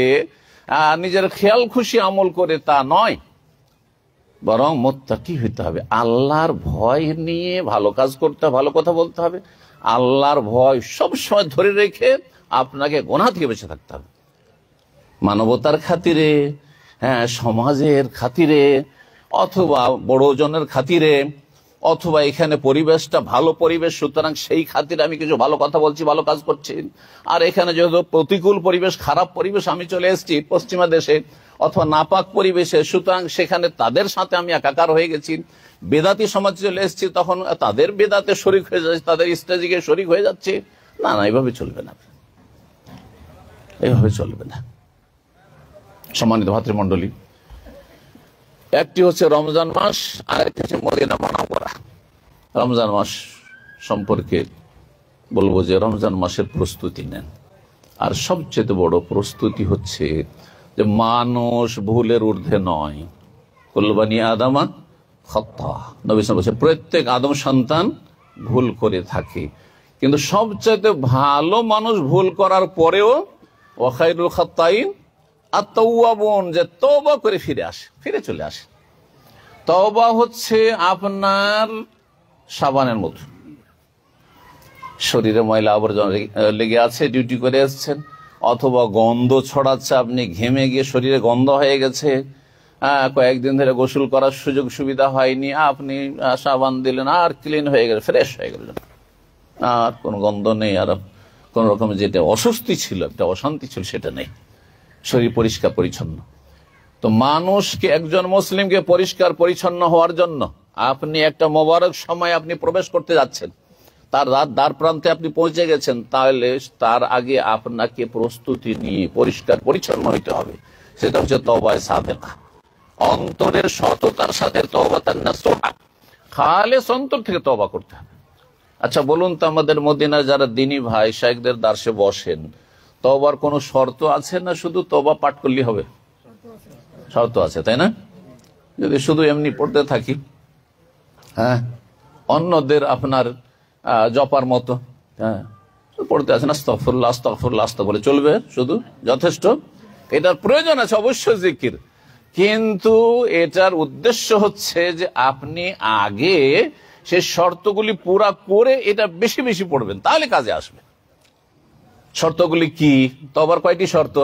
নিজের খেয়াল খুশি আমল করে তা নয়, বরং মুত্তাকি হইতে হবে। আল্লাহর ভয় নিয়ে ভালো কাজ করতে হবে, ভালো কথা বলতে হবে। আল্লাহর ভয় সবসময় ধরে রেখে আপনাকে গুনাহ থেকে বেঁচে থাকতে হবে, মানবতার খাতিরে, হ্যাঁ, সমাজের খাতিরে, অথবা বড়জনের খাতিরে, অথবা এখানে পরিবেশটা ভালো পরিবেশ, সুতরাং সেই খাতিরে আমি কিছু ভালো কথা বলছি, ভালো কাজ করছি। আর এখানে যেহেতু প্রতিকূল পরিবেশ, খারাপ পরিবেশ, আমি চলে এসেছি পশ্চিমা দেশে অথবা নাপাক পরিবেশে, সুতরাং সেখানে তাদের সাথে আমি একাকার হয়ে গেছি। বেদাতি সমাজ চলে এসেছি, তখন তাদের বেদাতে শরিক হয়ে যাচ্ছে, তাদের ইস্তেজিকে শরিক হয়ে যাচ্ছে। না না, এইভাবে চলবে না, এইভাবে চলবে না। সম্মানিত ভাতৃমণ্ডলী, একটি হচ্ছে রমজান মাস, আর একটি হচ্ছে মদিনা মুনাওয়ারা। রমজান মাস সম্পর্কে বলবো যে রমজান মাসের প্রস্তুতি নেন। আর সবচেয়ে বড় প্রস্তুতি হচ্ছে যে মানুষ ভুলের ঊর্ধ্বে নয়। কুল্লু বানি আদামা খাত্তা, নবী সাল্লাল্লাহু আলাইহি ওয়াসাল্লাম, প্রত্যেক আদম সন্তান ভুল করে থাকে। কিন্তু সবচেয়ে ভালো মানুষ ভুল করার পরেও ওয়া খায়রুল খাত্তাইন আত-তাওয়াবুন, যে তওবা করে ফিরে চলে আসে। তওবা হচ্ছে আপনার সাবানের মতো, শরীরে ময়লা আবর্জনা লেগে আছে, ডিউটি করে এসছেন, অথবা গন্ধ ছড়াচ্ছে, আপনি ঘেমে গিয়ে শরীরে গন্ধ হয়ে গেছে, কয়েকদিন ধরে গোসল করার সুযোগ সুবিধা হয়নি, আপনি সাবান দিলেন আর ক্লিন হয়ে গেল, ফ্রেশ হয়ে গেল, আর কোনো গন্ধ নেই, আর কোন রকমের যেটা অস্বস্তি ছিল, একটা অশান্তি ছিল, সেটা নেই। শরীর পরিষ্কার পরিচ্ছন্ন। তো মানুষকে, একজন মুসলিমকে পরিষ্কার পরিচ্ছন্ন হওয়ার জন্য আপনি একটা মোবারক সময় আপনি প্রবেশ করতে যাচ্ছেন, তার দ্বার প্রান্তে আপনি পৌঁছে গেছেন, তাহলে তার আগে আপনাকে প্রস্তুতি নিয়ে পরিষ্কার পরিচ্ছন্ন হইতে হবে। সেটা হচ্ছে তওবায়ে সাদেকা, অন্তরের সততার সাথে তওবাতান নাসুহা, খালেস অন্তর থেকে তওবা করতে হবে। আচ্ছা বলুন তো, আমাদের মদিনায় যারা দিনী ভাই শাইখদের দার্সে বসেন, তওবার কোনো শর্ত আছে না শুধু তওবা পাঠ করলেই হবে? শর্ত আছে, তাই না? যদি শুধু এমনি পড়তে থাকি, হ্যাঁ, অন্যদের আপনার জপার মতো, হ্যাঁ, পড়তে আছেন আস্তাগফিরুল্লাহ আস্তাগফিরুল্লাহ আস্তাগফিরুল্লাহ বলে চলবে, শুধু যথেষ্ট? এটার প্রয়োজন আছে অবশ্যই জিকির, কিন্তু এটার উদ্দেশ্য হচ্ছে যে আপনি আগে সে শর্তগুলি পুরা করে এটা বেশি বেশি পড়বেন, তাহলে কাজে আসবে। শর্তগুলি কি? তওবার কয়টি শর্ত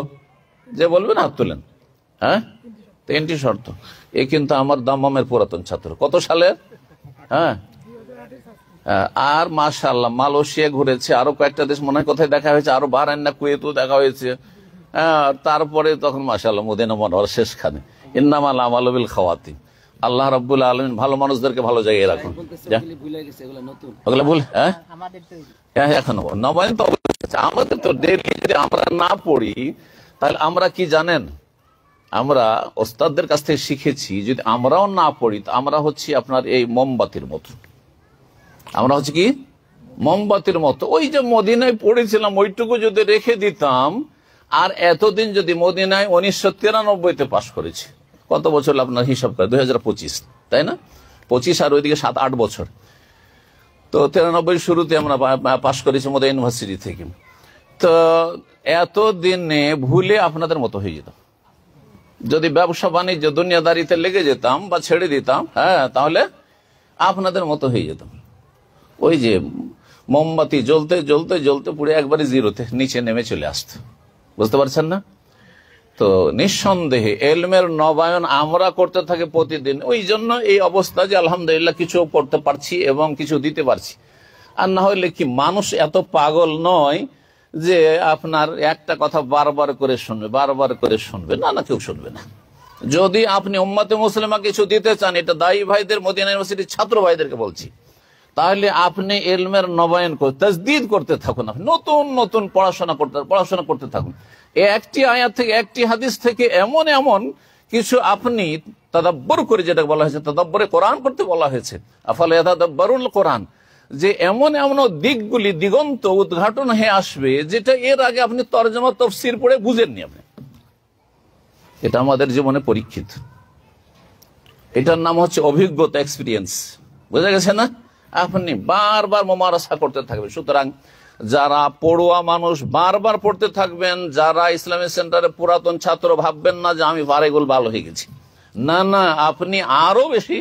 যে বলবেন? হাত তুলেন। হ্যাঁ, 3টি শর্ত। এ কিন্তু আমার দাম্মামের পুরাতন ছাত্র। কত সালের? হ্যাঁ, আর মাশাআল্লাহ মালয়েশিয়া ঘুরেছে, আরো কয়েকটা দেশ মনে হয় কোথায় দেখা হয়েছে, আরো বাহরাইন না কুয়েতও দেখা হয়েছে। তারপরে তখন মাশাআল্লাহ মদিনা মুনাওয়ারা শেষখানে। ইন্নামাল আমালু বিল খাওয়াতিম। আল্লাহ রাব্বুল আলামিন ভালো মানুষদেরকে ভালো জায়গায় রাখুন। ওগুলো ভুল, হ্যাঁ, এখনো নবায়ন তো আমাদের তো ডেইলি যদি আমরা না পড়ি, তাহলে আমরা কি জানেন, আমরা ওস্তাদদের কাছ থেকে শিখেছি, যদি আমরাও না পড়ি আমরা হচ্ছি আপনার এই মোমবাতির মতো। আমরা হচ্ছে কি মোমবাতির মতো। ওই যে মদিনায় পড়েছিলাম ওইটুকু যদি রেখে দিতাম, আর এতদিন যদি মদিনায় 1993-তে পাশ করেছি, কত বছর আপনার হিসাব করে? 2025, তাই না? 25 আর ওইদিকে 7-8 বছর। তো 93 শুরুতে আমরা পাশ করেছি মদিনা ইউনিভার্সিটি থেকে। তো এতদিনে ভুলে আপনাদের মতো হয়ে যেতাম। যদি ব্যবসা বাণিজ্য দুনিয়াদারিতে লেগে যেতাম বা ছেড়ে দিতাম, হ্যাঁ, তাহলে আপনাদের মতো হয়ে যেতাম। ওই যে মোমবাতি জ্বলতে জ্বলতে জ্বলতে পুরো একবারে জিরোতে নিচে নেমে চলে আসতো। বুঝতে পারছেন না? তো নিঃসন্দেহে এলমের নবায়ন আমরা করতে থাকি প্রতিদিন। ওই জন্য এই অবস্থা যে আলহামদুলিল্লাহ কিছু করতে পারছি এবং কিছু দিতে পারছি। আর না হলে কি, মানুষ এত পাগল নয় যে আপনার একটা কথা বারবার করে শুনবে, বারবার করে শুনবে, না না, কেউ শুনবে না। যদি আপনি উম্মতে মুসলিমা কিছু দিতে চান, এটা দায়ী ভাইদের, মদিনা ইউনিভার্সিটির ছাত্র ভাইদেরকে বলছি, তাহলে আপনি ইলমের নবায়ন করে তাজদীদ করতে থাকুন। আপনি নতুন নতুন পড়াশোনা করতে থাকুন। একটি আয়াত থেকে, একটি হাদিস থেকে এমন এমন কিছু আপনি তাদাব্বর করে, যেটা বলা হয়েছে তাদাব্বরে কোরআন করতে বলা হয়েছে, আফালা ইয়াতাদাব্বারুল কোরআন, যে এমন এমন দিকগুলি দিগন্ত উদ্ঘাটন হয়ে আসবে যেটা এর আগে আপনি তরজমা তাফসীর পড়ে বুঝেননি। আপনি, এটা আমাদের জীবনে পরীক্ষিত। এটার নাম হচ্ছে অভিজ্ঞতা, এক্সপিরিয়েন্স। বোঝা গেছে না? আপনি বারবার মুমারাসা করতে থাকবেন। সুতরাং যারা পড়ুয়া মানুষ বারবার পড়তে থাকবেন। যারা ইসলামী সেন্টারে পুরাতন ছাত্র, ভাববেন না যে আমি পারেগুল ভালো হয়ে গেছি। না না, আপনি আরো বেশি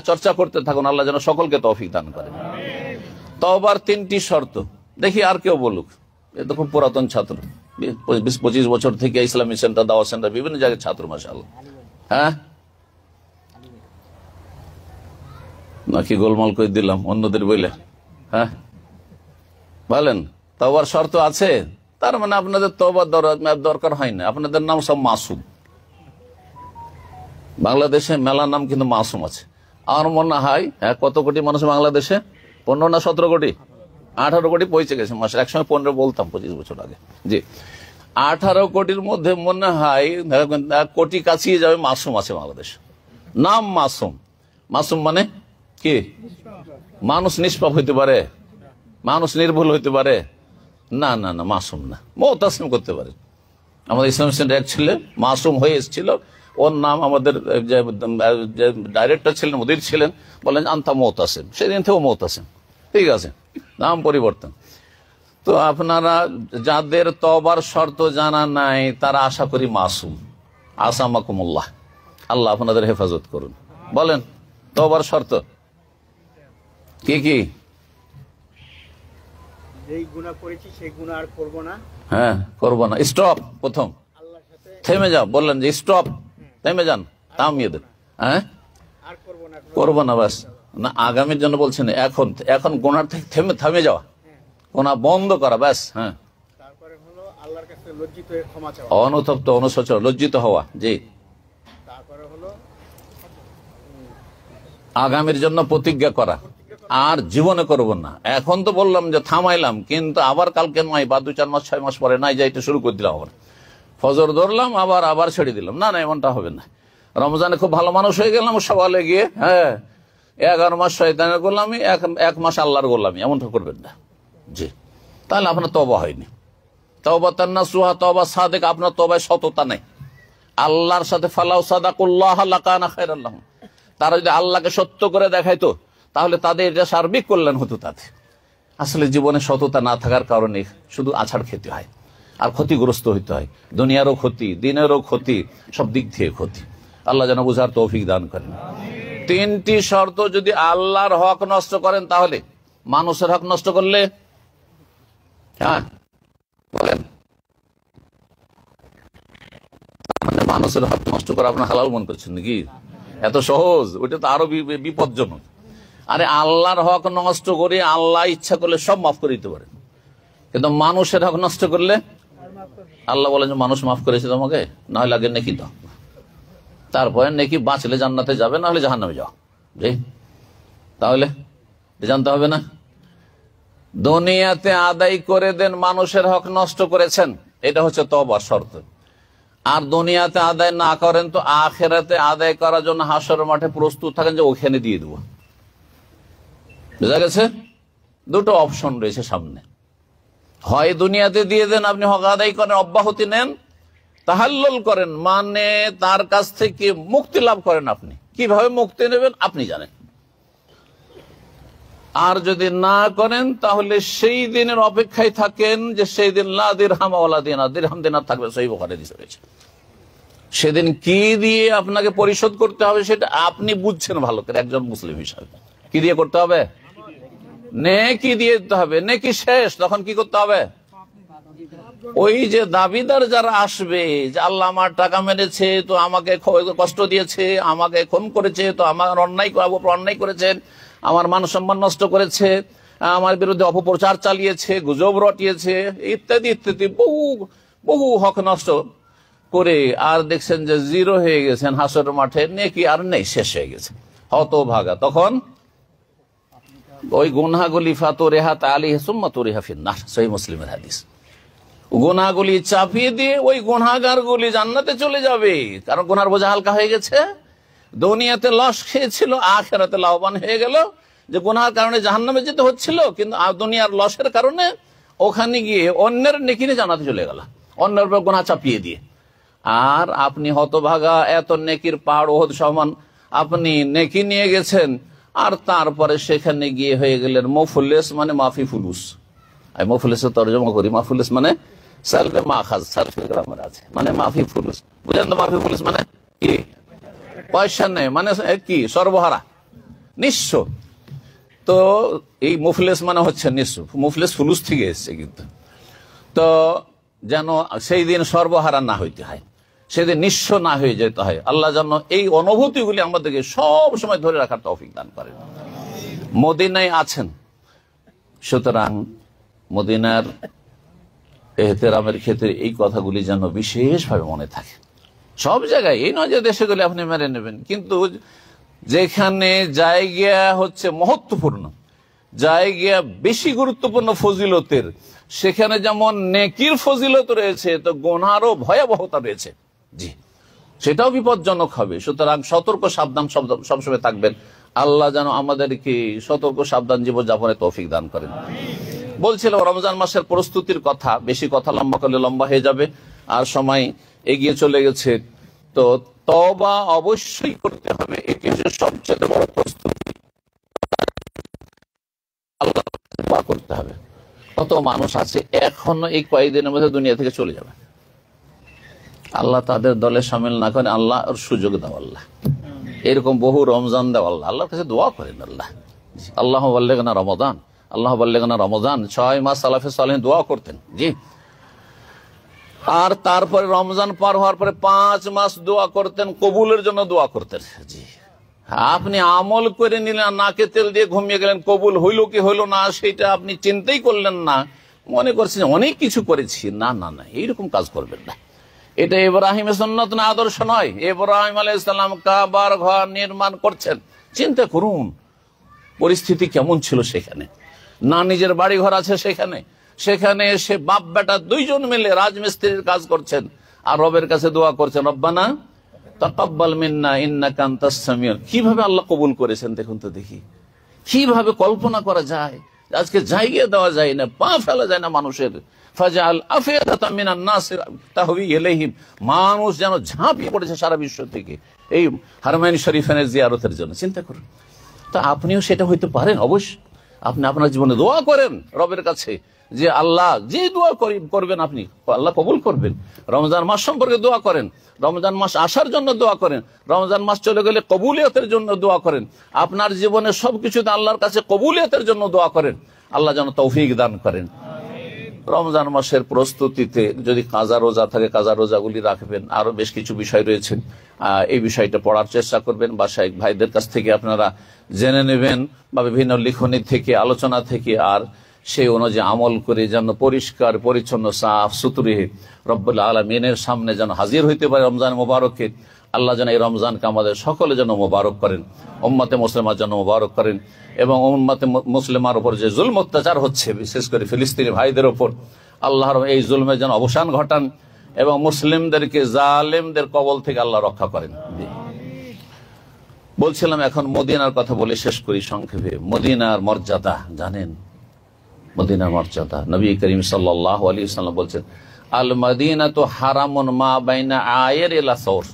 চর্চা করতে থাকুন। আল্লাহ যেন সকলকে তৌফিক দান করেন। তওবার 3টি শর্ত। দেখি আর কেউ বলুক। এ তো খুব পুরাতন ছাত্র, 20-25 বছর থেকে ইসলামী সেন্টার, দাওয়া সেন্টার, বিভিন্ন জায়গায় ছাত্র, মাশাআল্লাহ। হ্যাঁ, নাকি গোলমাল করে দিলাম অন্যদের বলে? হ্যাঁ, বলেন। তওবার শর্ত আছে, তার মানে আপনাদের তওবার দরকার হয় না। আপনাদের নাম সব মাসুম। বাংলাদেশে মেলা নাম কিন্তু মাসুম আছে। আমার মনে হয় কত কোটি মানুষ বাংলাদেশে? 15 না 17 কোটি? 18 কোটি পৌঁছে গেছে। মাসে একসময় 15 বলতাম 25 বছর আগে। জি, 18 কোটির মধ্যে মনে হয় কোটি কাছিয়ে যাবে মাসুম আছে বাংলাদেশ। নাম মাসুম। মাসুম মানে কি? মানুষ নিষ্পাপ হইতে পারে, মানুষ নির্ভুল হইতে পারে? না না না, মাসুম না। মুতাসিম করতে পারে। আমাদের ইসলাম সেন্টার এক ছেলে মাসুম হয়ে এসেছিল, ওর নাম আমাদের যে ডাইরেক্টর ছিলেন, মুদির ছিলেন, বলেন আনতা মুতাসিম। সেদিন থেকেও মুতাসিম। ঠিক আছে, নাম পরিবর্তন। তো আপনারা যাদের তওবার শর্ত জানা নাই, তারা আশা করি মাসুম। আসামাকুমুল্লাহ, আল্লাহ আপনাদের হেফাজত করুন। বলেন তওবার শর্ত কি কি? যেই গুনাহ করেছি সেই গুনাহ আর করব না। হ্যাঁ, করব না। স্টপ। প্রথম থেমে যাও। বললেন যে স্টপ, থেমে যান, থামিয়ে দেন। হ্যাঁ, আর করব না, করব না, বাস না। আগামীর জন্য বলছেন, এখন গুনাহ থেকে থেমে যাওয়া, গোনা বন্ধ করা, ব্যাস। হ্যাঁ, তারপরে হলো আল্লাহর কাছে লজ্জিত হয়ে ক্ষমা চাওয়া। অনুতপ্ত, অনুশোচন, লজ্জিত হওয়া। জি। তারপরে হলো আগামীর জন্য প্রতিজ্ঞা করা, আর জীবনে করব না। এখন তো বললাম যে থামাইলাম, কিন্তু আবার কালকে নয় বা 2-4 মাস 6 মাস পরে নাই যাইতে শুরু করে দিলাম, আবার ফজর ধরলাম আবার ছেড়ে দিলাম। না না, এমনটা হবে না। রমজানে খুব ভালো মানুষ হয়ে গেলাম সকালে গিয়ে, হ্যাঁ 11 মাস শয়তানের গোলামি, 1 মাস আল্লাহর গোলামি, এমনটা করবেন না। জি, তাহলে আপনার তওবা হয়নি। তওবা তান্নাসুহা, তওবা সাদেক, আপনার তওবায় সততা নেই আল্লাহর সাথে। ফালাউ সাদাকুল্লাহ লাকানা খায়রাল লাহুম, তারা যদি আল্লাহকে সত্য করে দেখাইতো তাহলে তাদের এটা সার্বিক কল্যাণ হতো। তাতে আসলে জীবনে সততা না থাকার কারণে শুধু আছাড় খেতে হয় আর ক্ষতিগ্রস্ত হইতে হয়। দুনিয়ারও ক্ষতি, দিনেরও ক্ষতি, সব দিক থেকে ক্ষতি। আল্লাহ যেন বুঝার তৌফিক দান করেন। 3টি শর্ত যদি আল্লাহর হক নষ্ট করেন, তাহলে মানুষের হক নষ্ট করলে, হ্যাঁ বলেন, মানে মানুষের হক নষ্ট করা আপনার হালাল মনে করছেন নাকি? এত সহজ? ওইটা তো আরো বিপজ্জনক। আরে আল্লাহর হক নষ্ট করে আল্লাহ ইচ্ছা করলে সব মাফ করে দিতে পারেন, কিন্তু মানুষের হক নষ্ট করলে আল্লাহ বলেন যে মানুষ মাফ করেছে তোমাকে, না হলে আগে নেকি দাও, তারপরে নেকি বাঁচলে জান্নাতে যাবে, না হলে জাহান্নামে যাও। জি, তাহলে জানতে হবে না? দুনিয়াতে আদায় করে দেন, মানুষের হক নষ্ট করেছেন, এটা হচ্ছে তওবার শর্ত। আর দুনিয়াতে আদায় না করেন তো আখিরাতে আদায় করার জন্য হাসরের মাঠে প্রস্তুত থাকেন যে ওখানে দিয়ে দেবো। বুঝা গেছে? দুটো অপশন রয়েছে সামনে। হয় দুনিয়াতে দিয়ে দেন, আপনি হক আদায় করেন, অব্যাহতি নেন, তাহাল্লুল করেন, মানে তার কাছ থেকে মুক্তি লাভ করেন। আপনি কিভাবে মুক্তি নেবেন আপনি জানেন। আর যদি না করেন তাহলে সেই দিনের অপেক্ষায় থাকেন যে সেই দিন লা দিরহাম ওয়ালা দিনার, দিরহাম দিনার থাকবে। সহিহ বুখারী হাদিস রয়েছে। সেদিন কি দিয়ে আপনাকে পরিশোধ করতে হবে সেটা আপনি বুঝছেন ভালো করে একজন মুসলিম হিসাবে। কি দিয়ে করতে হবে? নেকি দিয়ে দিতে হবে। নেকি শেষ, তখন কি করতে হবে? ওই যে দাবিদার যারা আসবে যে আল্লাহ আমার টাকা মেরেছে, তো আমাকে কষ্ট দিয়েছে, আমাকে খুন করেছে, তো আমার অন্যায় করেছেন, আমার মান সম্মান নষ্ট করেছে, আমার বিরুদ্ধে অপপ্রচার চালিয়েছে, গুজব রটিয়েছে, ইত্যাদি ইত্যাদি বহু বহু হক নষ্ট করে আর দেখছেন যে জিরো হয়ে গেছেন হাসরের মাঠে, নেকি আর নেই, শেষ হয়ে গেছে, হতভাগা। তখন ওই গুনাহগুলি ফাতুরিহাত আলাইহি সুম্মা তুরিহা ফিন্নার, সহিহ মুসলিমের হাদিস। গুনাহগুলি চাপিয়ে দিয়ে ওই গুনাহগারগুলি জান্নাতে চলে যাবে, কারণ গুনার বোঝা হালকা হয়ে গেছে। দুনিয়াতে লস খেয়েছিল, আখিরাতে লাভবান হয়ে গেল। যে গুনার কারণে জাহান্নামে যেতে হচ্ছিল, কিন্তু দুনিয়ার লসের কারণে ওখানে গিয়ে অন্যের নেকি নিয়ে জান্নাতে চলে গেল, অন্যের উপর গুনাহ চাপিয়ে দিয়ে। আর আপনি হতভাগা, এত নেকির পাহাড় ওহদ সমান আপনি নেকি নিয়ে গেছেন, আর তারপরে সেখানে গিয়ে হয়ে গেলেন মুফলিস, মানে মাফি ফুলুস। আমি মুফলিসের তরজমা করি, মাফুলিস মানে সালফে মাখাজ, সালফে গ্রামার আছে, মানে মাফি ফুলুস। বুঝলেন তো? মাফি ফুলুস মানে কি? পয়সা নেই, মানে কি? সর্বহারা, নিঃস্ব। তো এই মুফলিস মানে হচ্ছে নিঃস্ব। মুফলিস ফুলুস থেকে এসছে কিন্তু। তো যেন সেই দিন সর্বহারা না হইতে হয়, সেদিন নিঃস্ব না হয়ে যেতে হয়। আল্লাহ যেন এই অনুভূতিগুলি আমাদেরকে সব সময় ধরে রাখার তৌফিক দান করেন। মদিনায় আছেন, সুতরাং মদিনার এহতেরামের ক্ষেত্রে এই কথাগুলি যেন বিশেষভাবে মনে থাকে। সব জায়গায়, এই নয় যে দেশে গেলে আপনি মেনে নেবেন, কিন্তু যেখানে জায়গা হচ্ছে মহত্বপূর্ণ, জায়গা বেশি গুরুত্বপূর্ণ ফজিলতের, সেখানে যেমন নেকির ফজিলত রয়েছে, তো গুনাহরও ভয়াবহতা রয়েছে। জি, সেটাও বিপজ্জনক হবে। সুতরাং সতর্ক সাবধান সবসময় থাকবেন। আল্লাহ যেন আমাদেরকে সতর্ক সাবধান জীবনযাপনে তৌফিক দান করেন। বলছিলাম রমজান মাসের প্রস্তুতির কথা, বেশি কথা লম্বা করলে লম্বা হয়ে যাবে, আর সময় এগিয়ে চলে গেছে। তো তওবা অবশ্যই করতে হবে, এটি হচ্ছে সবচেয়ে বড় প্রস্তুতি। আল্লাহ তওবা করতে হবে। কত মানুষ আছে এখনো এই কয়েকদিনের মধ্যে দুনিয়া থেকে চলে যাবে, আল্লাহ তাদের দলে সামিল না করে আল্লাহ ওর সুযোগ দাও আল্লাহ, এরকম বহু রমজান দাও আল্লাহ, আল্লাহর কাছে দোয়া করেন আল্লাহ, আল্লাহ বাল্লিগনা রমাদান, আল্লাহ বাল্লিগনা রমাদান। 6 মাস সালাফে সালেহিন দোয়া করতেন। জি, আর তারপরে রমজান পার হওয়ার পরে 5 মাস দোয়া করতেন, কবুলের জন্য দোয়া করতেন। জি আপনি আমল করে নিলেন, নাকে তেল দিয়ে ঘুমিয়ে গেলেন, কবুল হইল কি হইল না সেটা আপনি চিন্তাই করলেন না, মনে করছেন অনেক কিছু করেছি। না না না, এইরকম কাজ করবেন না। এটা ইব্রাহিমের সুন্নাত না, আদর্শ নয়। ইব্রাহিম আলাইহিস সালাম কাবার ঘর নির্মাণ করছেন, চিন্তা করুন পরিস্থিতি কেমন ছিল সেখানে। না নিজের বাড়ি ঘর আছে সেখানে, সেখানে এসে বাপ বেটা দুইজন মিলে রাজমিস্ত্রির কাজ করছেন আর রবের কাছে দোয়া করছেন, রব্বানা তাকাব্বাল মিন্না ইন্নাকা আনতাস সামিউল। কিভাবে আল্লাহ কবুল করেছেন দেখুন তো দেখি, কিভাবে কল্পনা করা যায়। আজকে জায়গা দেওয়া যায় না, পা ফেলা যায় না মানুষের। ফাজাল আফিয়াতাম মিনান নাস তাহবি ইলাইহিম, মানুষ যেন ঝাঁপিয়ে পড়েছে সারা বিশ্ব থেকে এই হারমাইন শরীফের জিয়ারতের জন্য। চিন্তা করুন, তা আপনিও সেটা হইতে পারেন। অবশ্যই আপনি আপনার জীবনে দোয়া করেন রবের কাছে যে আল্লাহ যে দোয়া করবেন আপনি আল্লাহ কবুল করবেন। রমজান মাস সম্পর্কে দোয়া করেন, রমজান মাস আসার জন্য দোয়া করেন, রমজান মাস চলে গেলে কবুলিয়তের জন্য দোয়া করেন, আপনার জীবনে সবকিছুতে আল্লাহর কাছে কবুলিয়তের জন্য দোয়া করেন। আল্লাহ যেন তৌফিক দান করেন। রমজান মাসের প্রস্তুতিতে যদি কাজা রোজা থাকে, কাজা রোজাগুলি রাখবেন। আরো বেশ কিছু বিষয় রয়েছে, এই বিষয়টা পড়ার চেষ্টা করবেন, বাসায় ভাইদের কাছ থেকে আপনারা জেনে নেবেন বা বিভিন্ন লিখনি থেকে আলোচনা থেকে, আর সেই অনুযায়ী আমল করে যেন পরিষ্কার পরিচ্ছন্ন সাফ সুতরে রব্বুল আলামিনের সামনে যেন হাজির হইতে পারে রমজান মোবারকে। আল্লাহ যেন এই রমজানকে আমাদের সকলে যেন মোবারক করেন, উম্মতে মুসলিমার জন্য মোবারক করেন, এবং উম্মতে মুসলিমার উপর যে জুলম অত্যাচার হচ্ছে বিশেষ করে ফিলিস্তিনি ভাইদের উপর, আল্লাহর এই জুলমের যেন অবসান ঘটান এবং মুসলিমদেরকে জালেমদের কবল থেকে আল্লাহ রক্ষা করেন। বলছিলাম এখন মদিনার কথা বলে শেষ করি সংক্ষেপে। মদিনার মর্যাদা জানেন, মদিনার মর্যাদা নবী করিম সাল্লাল্লাহু আলাইহি ওয়াসাল্লাম বলছেন, আল মাদিনাতু হারামুন মা বাইনা আয়ের ইলা সওর।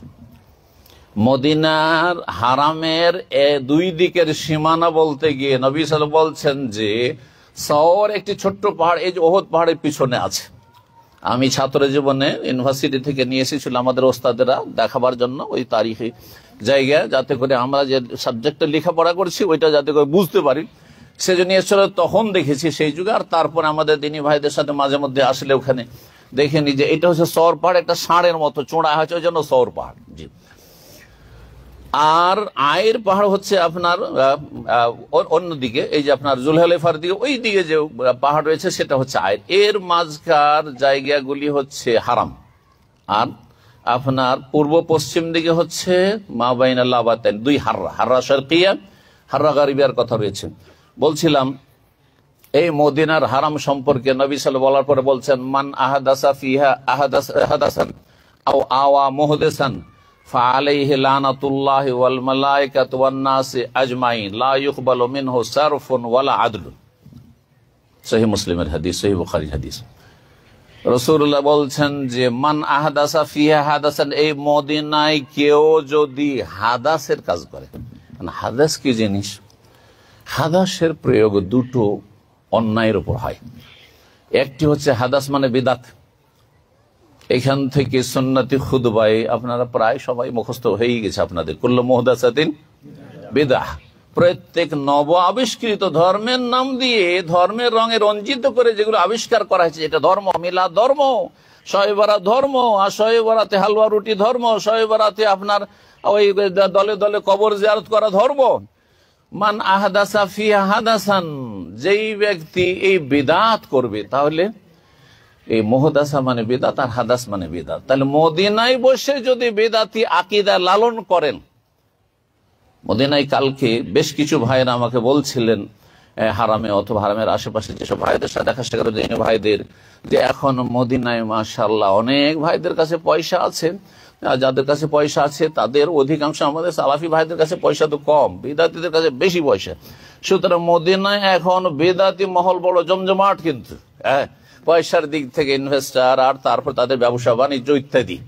মদিনার হারামের দুই দিকের সীমানা বলতে গিয়ে নবী সাল্লাল্লাহু আলাইহি ওয়াসাল্লাম বলছেন যে সওর একটি ছোট্ট পাহাড়, এই যে ওহদ পাহাড়ের পিছনে আছে। আমি ছাত্র জীবনে ইউনিভার্সিটি থেকে নিয়ে এসেছিলাম আমাদের ওস্তাদেরা দেখাবার জন্য ওই তারিখি জায়গায়, যাতে করে আমরা যে সাবজেক্টে লেখাপড়া করছি ওইটা যাতে করে বুঝতে পারি, সেজন্য এসেছিল। তখন দেখেছি সেই যুগে, আর তারপর আমাদের দিনী ভাইদের সাথে মাঝে মধ্যে আসলে ওখানে দেখেনি যে এটা হচ্ছে সওর পাহাড়, একটা ষাঁড়ের মতো চূড়া হয়েছে, ওই জন্য সওর পাহাড়। জি। আর আয়ের পাহাড় হচ্ছে আপনার অন্যদিকে, এই যে আপনার জুলহালেফার দিকে ওই দিকে যে পাহাড় রয়েছে সেটা হচ্ছে আয়ের। এর মাঝখার জায়গাগুলি হচ্ছে হারাম, আর আপনার পূর্ব পশ্চিম দিকে হচ্ছে মা বাইনা লাবাতাইন, দুই হাররা, হাররা শারকিয়া, হাররা গারিবিয়ার কথা রয়েছে। বলছিলাম এই মদিনার হারাম সম্পর্কে নবী সাল্লাল্লাহু আলাইহি ওয়াসাল্লাম বলার পরে বলছেন, মান আহাদাসা ফিহা আহাদাসান আও আওয়া মুহদিসান ফাআলাইহি লানাতুল্লাহি ওয়াল মালায়েকাতু ওয়ান নাসি আজমাইন লা ইউকবালু মিনহু সারফুন ওয়ালা আদলুন। সহিহ মুসলিমের হাদিস, সহিহ বুখারীর হাদিস। রাসূলুল্লাহ বলছেন যে মান আহাদাসা ফিহা হাদাসান, এই মদিনায় কেউ যদি হাদাসের কাজ করে। হাদাস কি জিনিস? হাদাসের প্রয়োগ দুটো অন্যায়ের উপর হয়। একটি হচ্ছে হাদাস মানে বিদাত, এখান থেকে সুন্নতি খুতবায় আপনারা প্রায় সবাই মুখস্থ হয়ে গেছে আপনাদের, কুল্লু মুহদাসাতিন বিদআহ। প্রত্যেক নব আবিষ্কৃত ধর্মের নাম দিয়ে ধর্মের রঙে রঞ্জিত করে যেগুলো আবিষ্কার করা হয়েছে, এটা ধর্ম, মিলাদ ধর্ম, শবে বরাত ধর্ম, আর শবে বরাতে হালুয়া রুটি ধর্ম, শবে বরাতে আপনার ওই দলে দলে কবর জিয়ারত করা ধর্ম। মান আহাদাসা ফিহা হাদাসান, যেই ব্যক্তি এই বিদাত করবে, তাহলে এই মুহদাসা মানে বিদাত আর হাদাস মানে বিদাত। তাহলে মদিনায় বসে যদি বেদাতি আকীদা লালন করেন, মদিনায় কালকে বেশ কিছু ভাইরা আমাকে বলছিলেন হারামে অথবা হারামের আশেপাশে যেসব ভাইদের সাথে দেখা সাক্ষাৎ দিনী ভাইদের, যে এখন মদিনায় মাশাআল্লাহ অনেক ভাইদের কাছে পয়সা আছে, যাদের কাছে পয়সা আছে তাদের অধিকাংশ, আমাদের সালাফি ভাইদের কাছে পয়সা তো কম, বেদাতিদের কাছে বেশি পয়সা। সুতরাং মদিনায় এখন বেদাতি মহল বড় জমজমাট, কিন্তু পয়সার দিক থেকে ইনভেস্টার, আর তারপর তাদের ব্যবসা বাণিজ্য ইত্যাদি।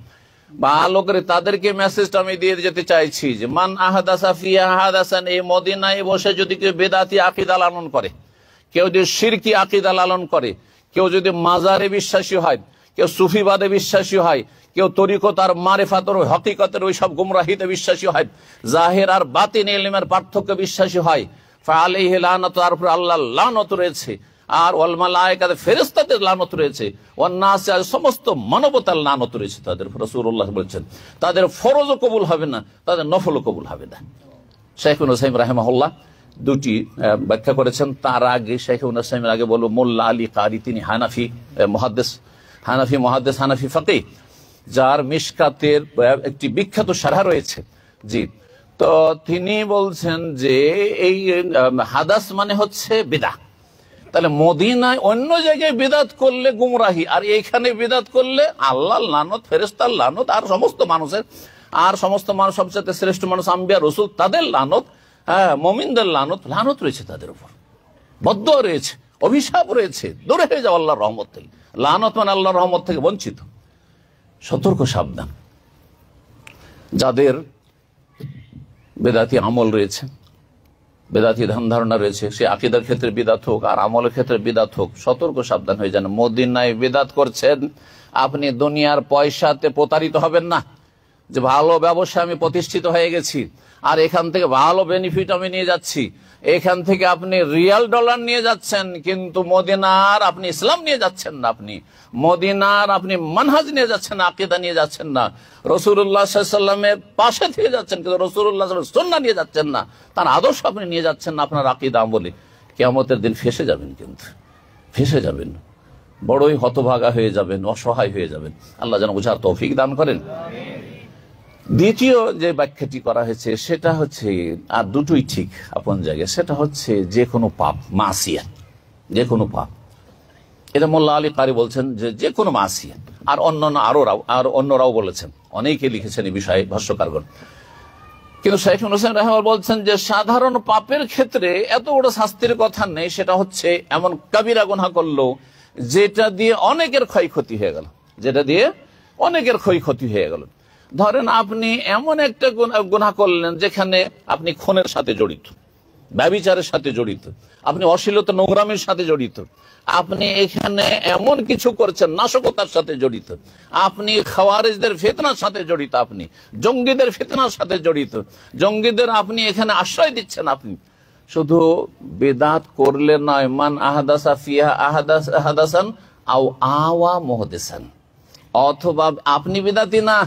ভালো করে তাদেরকে মেসেজটা আমি দিয়ে যেতে চাইছি যে মান আহাদাসা ফিহা হাদাসান, এই মদিনায় বসে যদি কেউ বেদাতি আকীদা লালন করে, কেউ যদি শিরকি আকীদা লালন করে, কেউ যদি মাজারে বিশ্বাসী হয়, কেউ সুফিবাদে বিশ্বাসী হয়, কেউ তরিকত আর মারিফাতের হকিকতের ওই সব গুমরাহিতে বিশ্বাসী হয়, জাহির আর বাতিন ইলমের পার্থক্য বিশ্বাসী হয়, ফাআলাইহি লানাতু, তার উপর আল্লাহর লানত রয়েছে, আর ওয়াল মালায়েকাত ফেরেশতাদের লানত রয়েছে, ওয়ান নাস, সমস্ত মানবতার লানত রয়েছে তাদের। রাসূলুল্লাহ বলেছেন তাদের ফরজও কবুল হবে না, তাদের নফলও কবুল হবে না। শাইখুল হুসাইন রাহিমাহুল্লাহ দুটি ব্যাখ্যা করেছেন। তার আগে শাইখুল হুসাইনের আগে বলবো মোল্লা আলী কারি, তিনি হানাফি মুহাদ্দিস, হানাফি ফাকিহ, যার মিশকাতের একটি বিখ্যাত শারহ রয়েছে। জি, তো তিনি বলছেন যে এই হাদাস মানে হচ্ছে বিদআহ। তাহলে মদিনায় অন্য জায়গায় বিদআত করলে গুমরাহি, আর এইখানে বিদআত করলে আল্লাহর লানত, ফেরেশতার লানত, আর সমস্ত মানুষের, আর সমস্ত মানুষ সবচেয়ে শ্রেষ্ঠ মানুষ আম্বিয়া রসুল, তাদের লানত, মুমিনদের লানত রয়েছে তাদের উপর, বদদুয়া রয়েছে, অভিশাপ রয়েছে, দূরে হয়ে যাও আল্লাহর রহমত থেকে। লানত মানে আল্লাহর রহমত থেকে বঞ্চিত। সতর্ক, সাবধান। যাদের বেদাতি আমল রয়েছে, বেদাতি ধ্যান ধারণা রয়েছে, সে আকীদার ক্ষেত্রে বিদআত হোক আর আমলের ক্ষেত্রে বিদআত হোক, সতর্ক সাবধান হয়ে যান। মদিনায় বিদআত করছেন, আপনি দুনিয়ার পয়সাতে প্রতারিত হবেন না, যে ভালো ব্যবসা আমি প্রতিষ্ঠিত হয়ে গেছি আর এখান থেকে ভালো বেনিফিট আমি নিয়ে যাচ্ছি, এখান থেকে আপনি রিয়াল ডলার নিয়ে যাচ্ছেন, কিন্তু মদিনার আপনি ইসলাম নিয়ে যাচ্ছেন না, আপনি মদিনার আপনি মানহাজ নিয়ে যাচ্ছেন, আকীদা নিয়ে যাচ্ছেন না, রাসূলুল্লাহ সাল্লাল্লাহু আলাইহি ওয়াসাল্লামের পাশে থেকে যাচ্ছেন, কিন্তু রাসূলুল্লাহ সাল্লাল্লাহু আলাইহি ওয়াসাল্লামের সুন্নাহ নিয়ে যাচ্ছেন না, তার আদর্শ আপনি নিয়ে যাচ্ছেন না আপনার আকীদা আমলে, কিয়ামতের দিন ফেঁসে যাবেন, কিন্তু ফেঁসে যাবেন, বড়ই হতভাগা হয়ে যাবেন, অসহায় হয়ে যাবেন। আল্লাহ যেন বুঝার তৌফিক দান করেন। দ্বিতীয় যে ব্যাখ্যাটি করা হয়েছে সেটা হচ্ছে, আর দুটোই ঠিক আপন জায়গায়, সেটা হচ্ছে যে কোনো পাপ, মাসিয়াত, যে কোনো পাপ। এটা মোল্লা আলী কারি বলছেন যে কোনো মাসিয়াত, আর অন্যরাও বলেছেন, অনেকে লিখেছেন এই বিষয়ে ভাষ্যকারগণ। কিন্তু শাইখুল হুসাইন রাহিমাহুল্লাহ বলছেন যে সাধারণ পাপের ক্ষেত্রে এত বড় শাস্তির কথা নেই, সেটা হচ্ছে এমন কাবিরা গুনাহ করলো যেটা দিয়ে অনেকের ক্ষয়ক্ষতি হয়ে গেল, যেটা দিয়ে অনেকের ক্ষয়ক্ষতি হয়ে গেল। ধরেন আপনি এমন একটা গুনাহ করলেন যেখানে আপনি খুনের সাথে জড়িত, ব্যভিচারের সাথে জড়িত, আপনি অশ্লীলতা নোংরামির সাথে জড়িত, আপনি এখানে এমন কিছু করছেন নাশকতার সাথে জড়িত, আপনি খাওয়ারিজদের ফিতনার সাথে জড়িত, আপনি জঙ্গিদের ফিতনার সাথে জড়িত, জঙ্গিদের আপনি এখানে আশ্রয় দিচ্ছেন। আপনি শুধু বিদআত করলে নয়, মান আহাদাসা ফিহা আহাদাসান আও আওয়া মুহদিসান, অথবা আপনি বিদআতি না,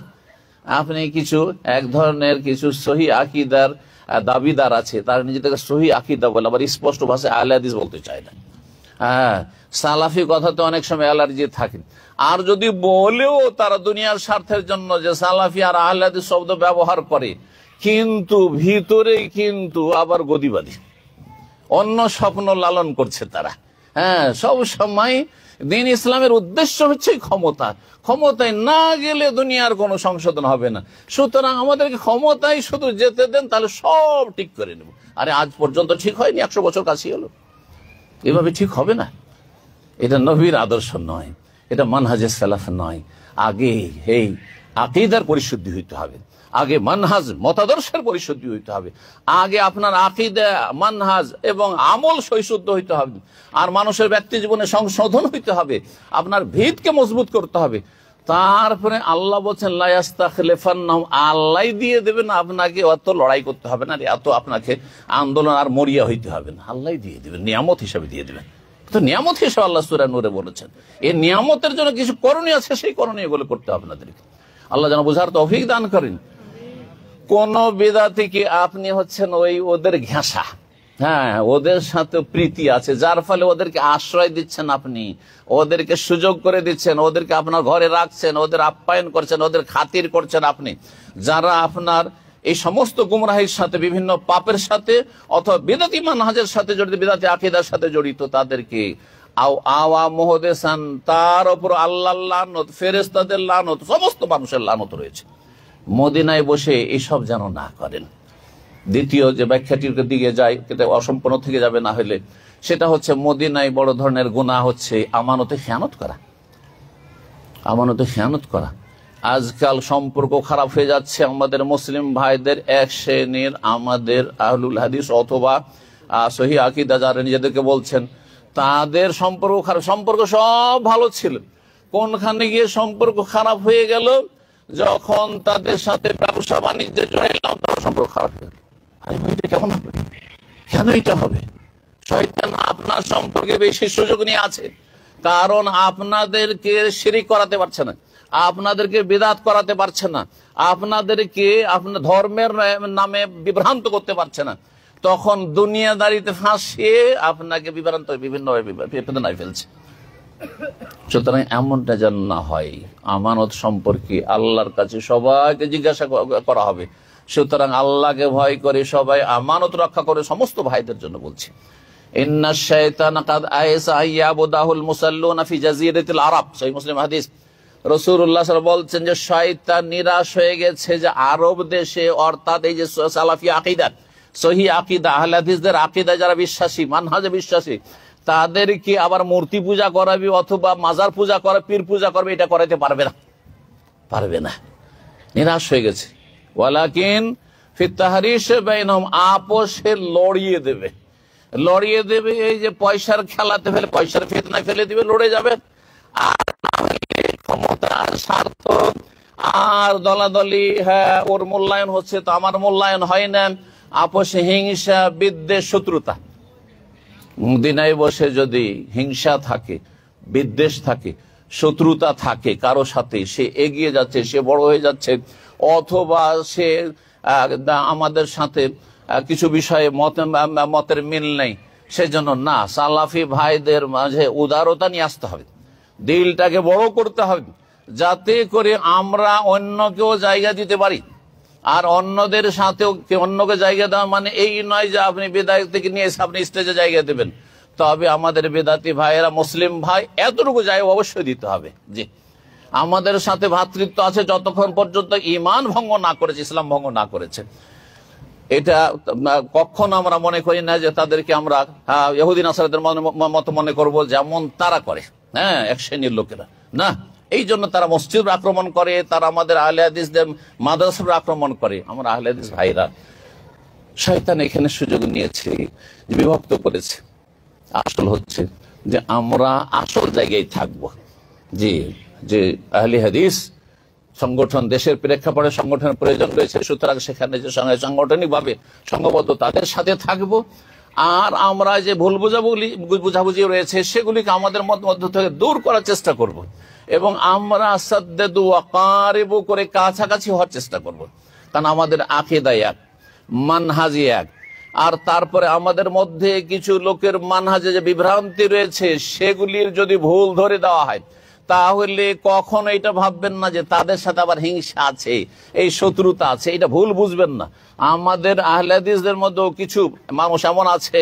আপনি কিছু এক ধরনের কিছু সহি আকীদার দাবিদার আছে, তার নিজেদেরকে সহি আকীদা বলে, আবার স্পষ্ট ভাষায় আহলে হাদিস বলতে চায় না। হ্যাঁ, সালাফি কথাতে অনেক সময় অ্যালার্জি থাকে, আর যদি বলেও তারা দুনিয়ার স্বার্থের জন্য যে সালাফি আর আহলে হাদিস শব্দ ব্যবহার করে, কিন্তু ভিতরে কিন্তু আবার গদিবাদী, অন্য স্বপ্ন লালন করছে তারা। হ্যাঁ, সব সময় দিন ইসলামের উদ্দেশ্য হচ্ছে ক্ষমতায় না গেলে দুনিয়ার কোনো সংশোধন হবে না, সুতরাং আমাদেরকে ক্ষমতায় শুধু যেতে দেন, তাহলে সব ঠিক করে নেব। আরে আজ পর্যন্ত ঠিক হয়নি, 100 বছর কাছে হলো, এভাবে ঠিক হবে না। এটা নবীর আদর্শ নয়, এটা মানহাজে সালাফ নয়। আগে এই আকীদার পরিশুদ্ধি হইতে হবে, আগে মানহাজ মতাদর্শের পরিশুদ্ধি হইতে হবে, আগে আপনার আকীদা, মানহাজ এবং আমল সহিশুদ্ধ হইতে হবে, আর মানুষের ব্যক্তি জীবনে সংশোধন হইতে হবে, আপনার ভিতকে মজবুত করতে হবে। তারপরে আল্লাহ বলছেন লা ইস্তাখলিফান্নাহুম, আল্লাহ দিয়ে দেবেন আপনাকে, অত লড়াই করতে হবে না, এত আপনাকে আন্দোলন আর মরিয়া হইতে হবে না, আল্লাহ দিয়ে দেবেন, নিয়ামত হিসাবে দিয়ে দেবেন। তো নিয়ামত হিসাবে আল্লাহ সূরা নূরে বলেছেন, এই নিয়ামতের জন্য কিছু করণীয় আছে, সেই করণীয় গুলো করতে হবে আপনাদেরকে। আল্লাহ যেন বুঝার তৌফিক দান করেন। কোন বিদআতিকে আপনি হচ্ছেন ওদের ঘেঁষা, হ্যাঁ, ওদের সাথে প্রীতি আছে, যার ফলে ওদেরকে আশ্রয় দিচ্ছেন, আপনি ওদেরকে সুযোগ করে দিচ্ছেন, ওদেরকে আপনার ঘরে রাখছেন, ওদের আপ্যায়ন করছেন, ওদের খাতির করছেন আপনি, যারা আপনার এই সমস্ত গুমরাহির সাথে, বিভিন্ন পাপের সাথে অথবা বিদআতি মানহাজের সাথে জড়িত, বিদআতি আকীদার সাথে জড়িত, তাদেরকে আওয়া মুহদিসান, তার উপর আল্লাহর লানত, ফেরেশতাদের লানত, সমস্ত মানুষের লানত রয়েছে। মদিনায় বসে এসব যেন না করেন। দ্বিতীয় যে ব্যাখ্যাটির দিকে যায়, কিন্তু অসম্পূর্ণ থেকে যাবে না হলে, সেটা হচ্ছে মদিনায় বড় ধরনের গুনাহ হচ্ছে আমানতে খেয়ানত করা। আমানতে খেয়ানত করা, আজকাল সম্পর্ক খারাপ হয়ে যাচ্ছে আমাদের মুসলিম ভাইদের এক শ্রেণীর, আমাদের আহলুল হাদিস অথবা সহি আকীদা যারা নিজেদেরকে বলছেন, তাদের সম্পর্ক খারাপ। সম্পর্ক সব ভালো ছিল, কোনখানে গিয়ে সম্পর্ক খারাপ হয়ে গেল, যখন তাদের সাথে ব্যবসা বাণিজ্যে জড়াইলাম, তার সম্পর্ক খারাপ হয়ে গেল। এটা কেমন হবে? কেন এটা হবে? শয়তান আপনার সম্পর্কে বেশি সুযোগ নিয়ে আছে, কারণ আপনাদেরকে শিরিক করাতে পারছে না, আপনাদেরকে বিদআত করাতে পারছে না, আপনাদেরকে আপনার ধর্মের নামে বিভ্রান্ত করতে পারছে না, তখন দুনিয়াদারিতে ফাঁসিয়ে আপনাকে বিভিন্নভাবে বিপদে ফেলছে। সুতরাং এমনটা যেন না হয়। আমানত সম্পর্কে আল্লাহর কাছে সবাইকে জিজ্ঞাসা করা হবে। সুতরাং আল্লাহকে ভয় করে সবাই আমানত রক্ষা করে। সমস্ত ভাইদের জন্য বলছি, ইন্না শাইতানা কাদ আইসা ইয়াবুদাহুল মুসাল্লুনা ফি জাজিরাতিল আরব, সহিহ মুসলিম হাদিস। রাসূলুল্লাহ সাল্লাল্লাহু আলাইহি ওয়াসাল্লাম বলছেন যে শয়তান নিরাশ হয়ে গেছে যে আরব দেশে, অর্থাৎ এই যে সালাফি আকীদা, সহিহ আকীদা, আহলে হাদিসদের আকীদা যারা বিশ্বাসী, মানহাজে বিশ্বাসী, তাদেরকে আবার মূর্তি পূজা করাবে অথবা মাজার পূজা করে, পীর পূজা করবে, এটা করাইতে পারবে না। নিরাশ হয়ে গেছে। ওয়ালাকিন ফিত তাহরিশ বাইনহুম, আপোষে লড়িয়ে দেবে। এই যে পয়সার খেলাতে ফেলে, পয়সার ফিতনায় ফেলে দিবে, লড়ে যাবে। আর ক্ষমতার স্বার্থ আর দলাদলি, হ্যাঁ ওর মূল্যায়ন হচ্ছে তো আমার মূল্যায়ন হয় না, আপোষে হিংসা, বিদ্বেষ, শত্রুতা। মদিনায় বসে যদি হিংসা থাকে, বিদ্বেষ থাকে, শত্রুতা থাকে কারো সাথে, সে এগিয়ে যাচ্ছে, সে বড় হয়ে যাচ্ছে, অথবা সে আমাদের সাথে কিছু বিষয়ে মতের মিল নেই, সেজন্য না, সালাফি ভাইদের মাঝে উদারতা নিয়ে আসতে হবে, দিলটাকে বড় করতে হবে, যাতে করে আমরা অন্যকেও জায়গা দিতে পারি। আর অন্যদের সাথেও অন্যকে জায়গা দেওয়া মানে এই নয় যে আপনি বেদাত থেকে নিয়ে এসে আপনি স্টেজে জায়গা দেবেন। তবে আমাদের বেদাতি ভাইয়েরা, মুসলিম ভাই, এতটুকু জায়গা অবশ্যই দিতে হবে যে আমাদের সাথে ভ্রাতৃত্ব আছে যতক্ষণ পর্যন্ত ঈমান ভঙ্গ না করেছে, ইসলাম ভঙ্গ না করেছে। এটা কখনো আমরা মনে করি না যে তাদেরকে আমরা ইহুদি নাসারাদের মতো মনে করব যেমন তারা করে, হ্যাঁ এক শ্রেণীর লোকেরা, না। এই জন্য তারা মসজিদ আক্রমণ করে, তারা আমাদের আহলে হাদিসদের মাদ্রাসা আক্রমণ করে। আমরা আহলে হাদিস ভাইরা, শয়তান এখানে সুযোগ নিয়েছে, বিভক্ত করেছে। আসল হচ্ছে যে আমরা আসল জায়গায় থাকবো, যে আহলে হাদিস সংগঠন, দেশের প্রেক্ষাপটে সংগঠনের প্রয়োজন রয়েছে, সুতরাং সেখানে যে সাংগঠনিক ভাবে সংঘবদ্ধ তাদের সাথে থাকবো। আর আমরা যে ভুল বুঝাবুঝি রয়েছে সেগুলিকে আমাদের মধ্য থেকে দূর করার চেষ্টা করব, এবং আমরা সাদ্দেদু ওয়াকারিবু করে কাছাকাছি হওয়ার চেষ্টা করব। কারণ আমাদের আকীদা এক, মানহাজি এক। আর তারপরে আমাদের মধ্যে কিছু লোকের মানহাজে যে বিভ্রান্তি রয়েছে সেগুলির যদি ভুল ধরে দেওয়া হয়, তাহলে কখনো এটা ভাববেন না যে তাদের সাথে আবার হিংসা আছে, এই শত্রুতা আছে, এটা ভুল বুঝবেন না। আমাদের আহলে হাদিসদের মধ্যেও কিছু মানুষ এমন আছে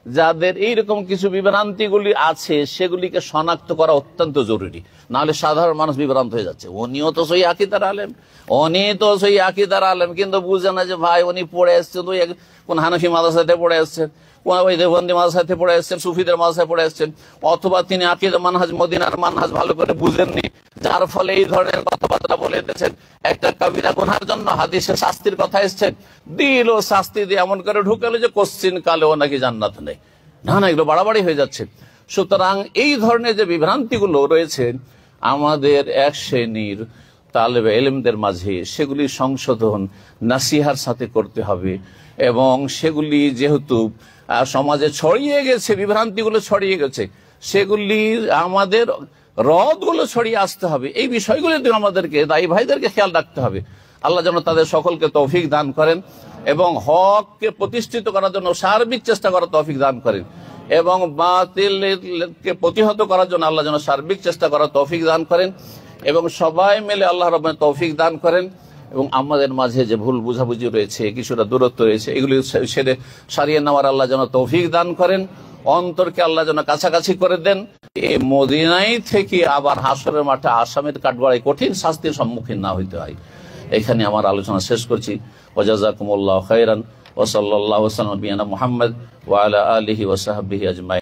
যাদের এইরকম কিছু বিভ্রান্তিগুলি আছে, সেগুলিকে শনাক্ত করা অত্যন্ত জরুরি। নাহলে সাধারণ মানুষ বিভ্রান্ত হয়ে যাচ্ছে। উনিও তো সই আকীদার আলেম, কিন্তু বুঝে না যে ভাই উনি পড়ে এসছেন কোন হানফি মাদ্রাসাতে পড়ে এসছেন, ওই দেওবন্দি মাদ্রাসাতে পড়ে এসছেন, সুফিদের মাদ্রাসায় পড়ে এসছেন, অথবা তিনি আকীদা মানহাজ, মদিনার মানহাজ ভালো করে বুঝেননি, যার ফলে এই ধরনের কথাবার্তা বলে দিয়েছেন। একটা কবিরা গুনার জন্য হাদিসে শাস্তির কথা এসছেন, দিল শাস্তি দিয়ে এমন করে ঢুকালো যে কোশ্চিন কালেও নাকি জান্নাত নেই। না, এগুলো বাড়াবাড়ি হয়ে যাচ্ছে। সুতরাং এই ধরনের যে বিভ্রান্তিগুলো রয়েছে আমাদের এক শ্রেণীর তালেবে ইলমদের মাঝে, সেগুলি সংশোধন নাসিহার সাথে করতে হবে। এবং সেগুলি যেহেতু সমাজে ছড়িয়ে গেছে, বিভ্রান্তিগুলো ছড়িয়ে গেছে, সেগুলি আমাদের রদগুলো ছড়িয়ে আসতে হবে। এই বিষয়গুলিতে আমাদেরকে, দায়ী ভাইদেরকে খেয়াল রাখতে হবে। আল্লাহ যেন তাদের সকলকে তৌফিক দান করেন এবং হককে প্রতিষ্ঠিত করার জন্য সার্বিক চেষ্টা করার তৌফিক দান করেন, এবং বাতিলকে প্রতিহত করার জন্য আল্লাহ যেন সার্বিক চেষ্টা করার তৌফিক দান করেন, এবং সবাই মিলে আল্লাহ রাব্বুল তৌফিক দান করেন। এবং আমাদের মাঝে যে ভুল বুঝাবুঝি রয়েছে, কিছুটা দূরত্ব রয়েছে, এগুলি সেরে সারিয়ে নেওয়ার আল্লাহ যেন তৌফিক দান করেন, অন্তরকে আল্লাহ যেন কাছাকাছি করে দেন। এই মদিনাই থেকে আবার হাসরের মাঠে আসামের কাঠগড়ায় কঠিন শাস্তির সম্মুখীন না হইতে হয়। এখানে আমার আলোচনা শেষ করছি। ওয়া জাযাকুমুল্লাহু খাইরান ওয়া সাল্লাল্লাহু ওয়া সাল্লাম বিনা মুহাম্মদ ওয়া আলা আলিহি ওয়া সাহবিহি আজমাইন।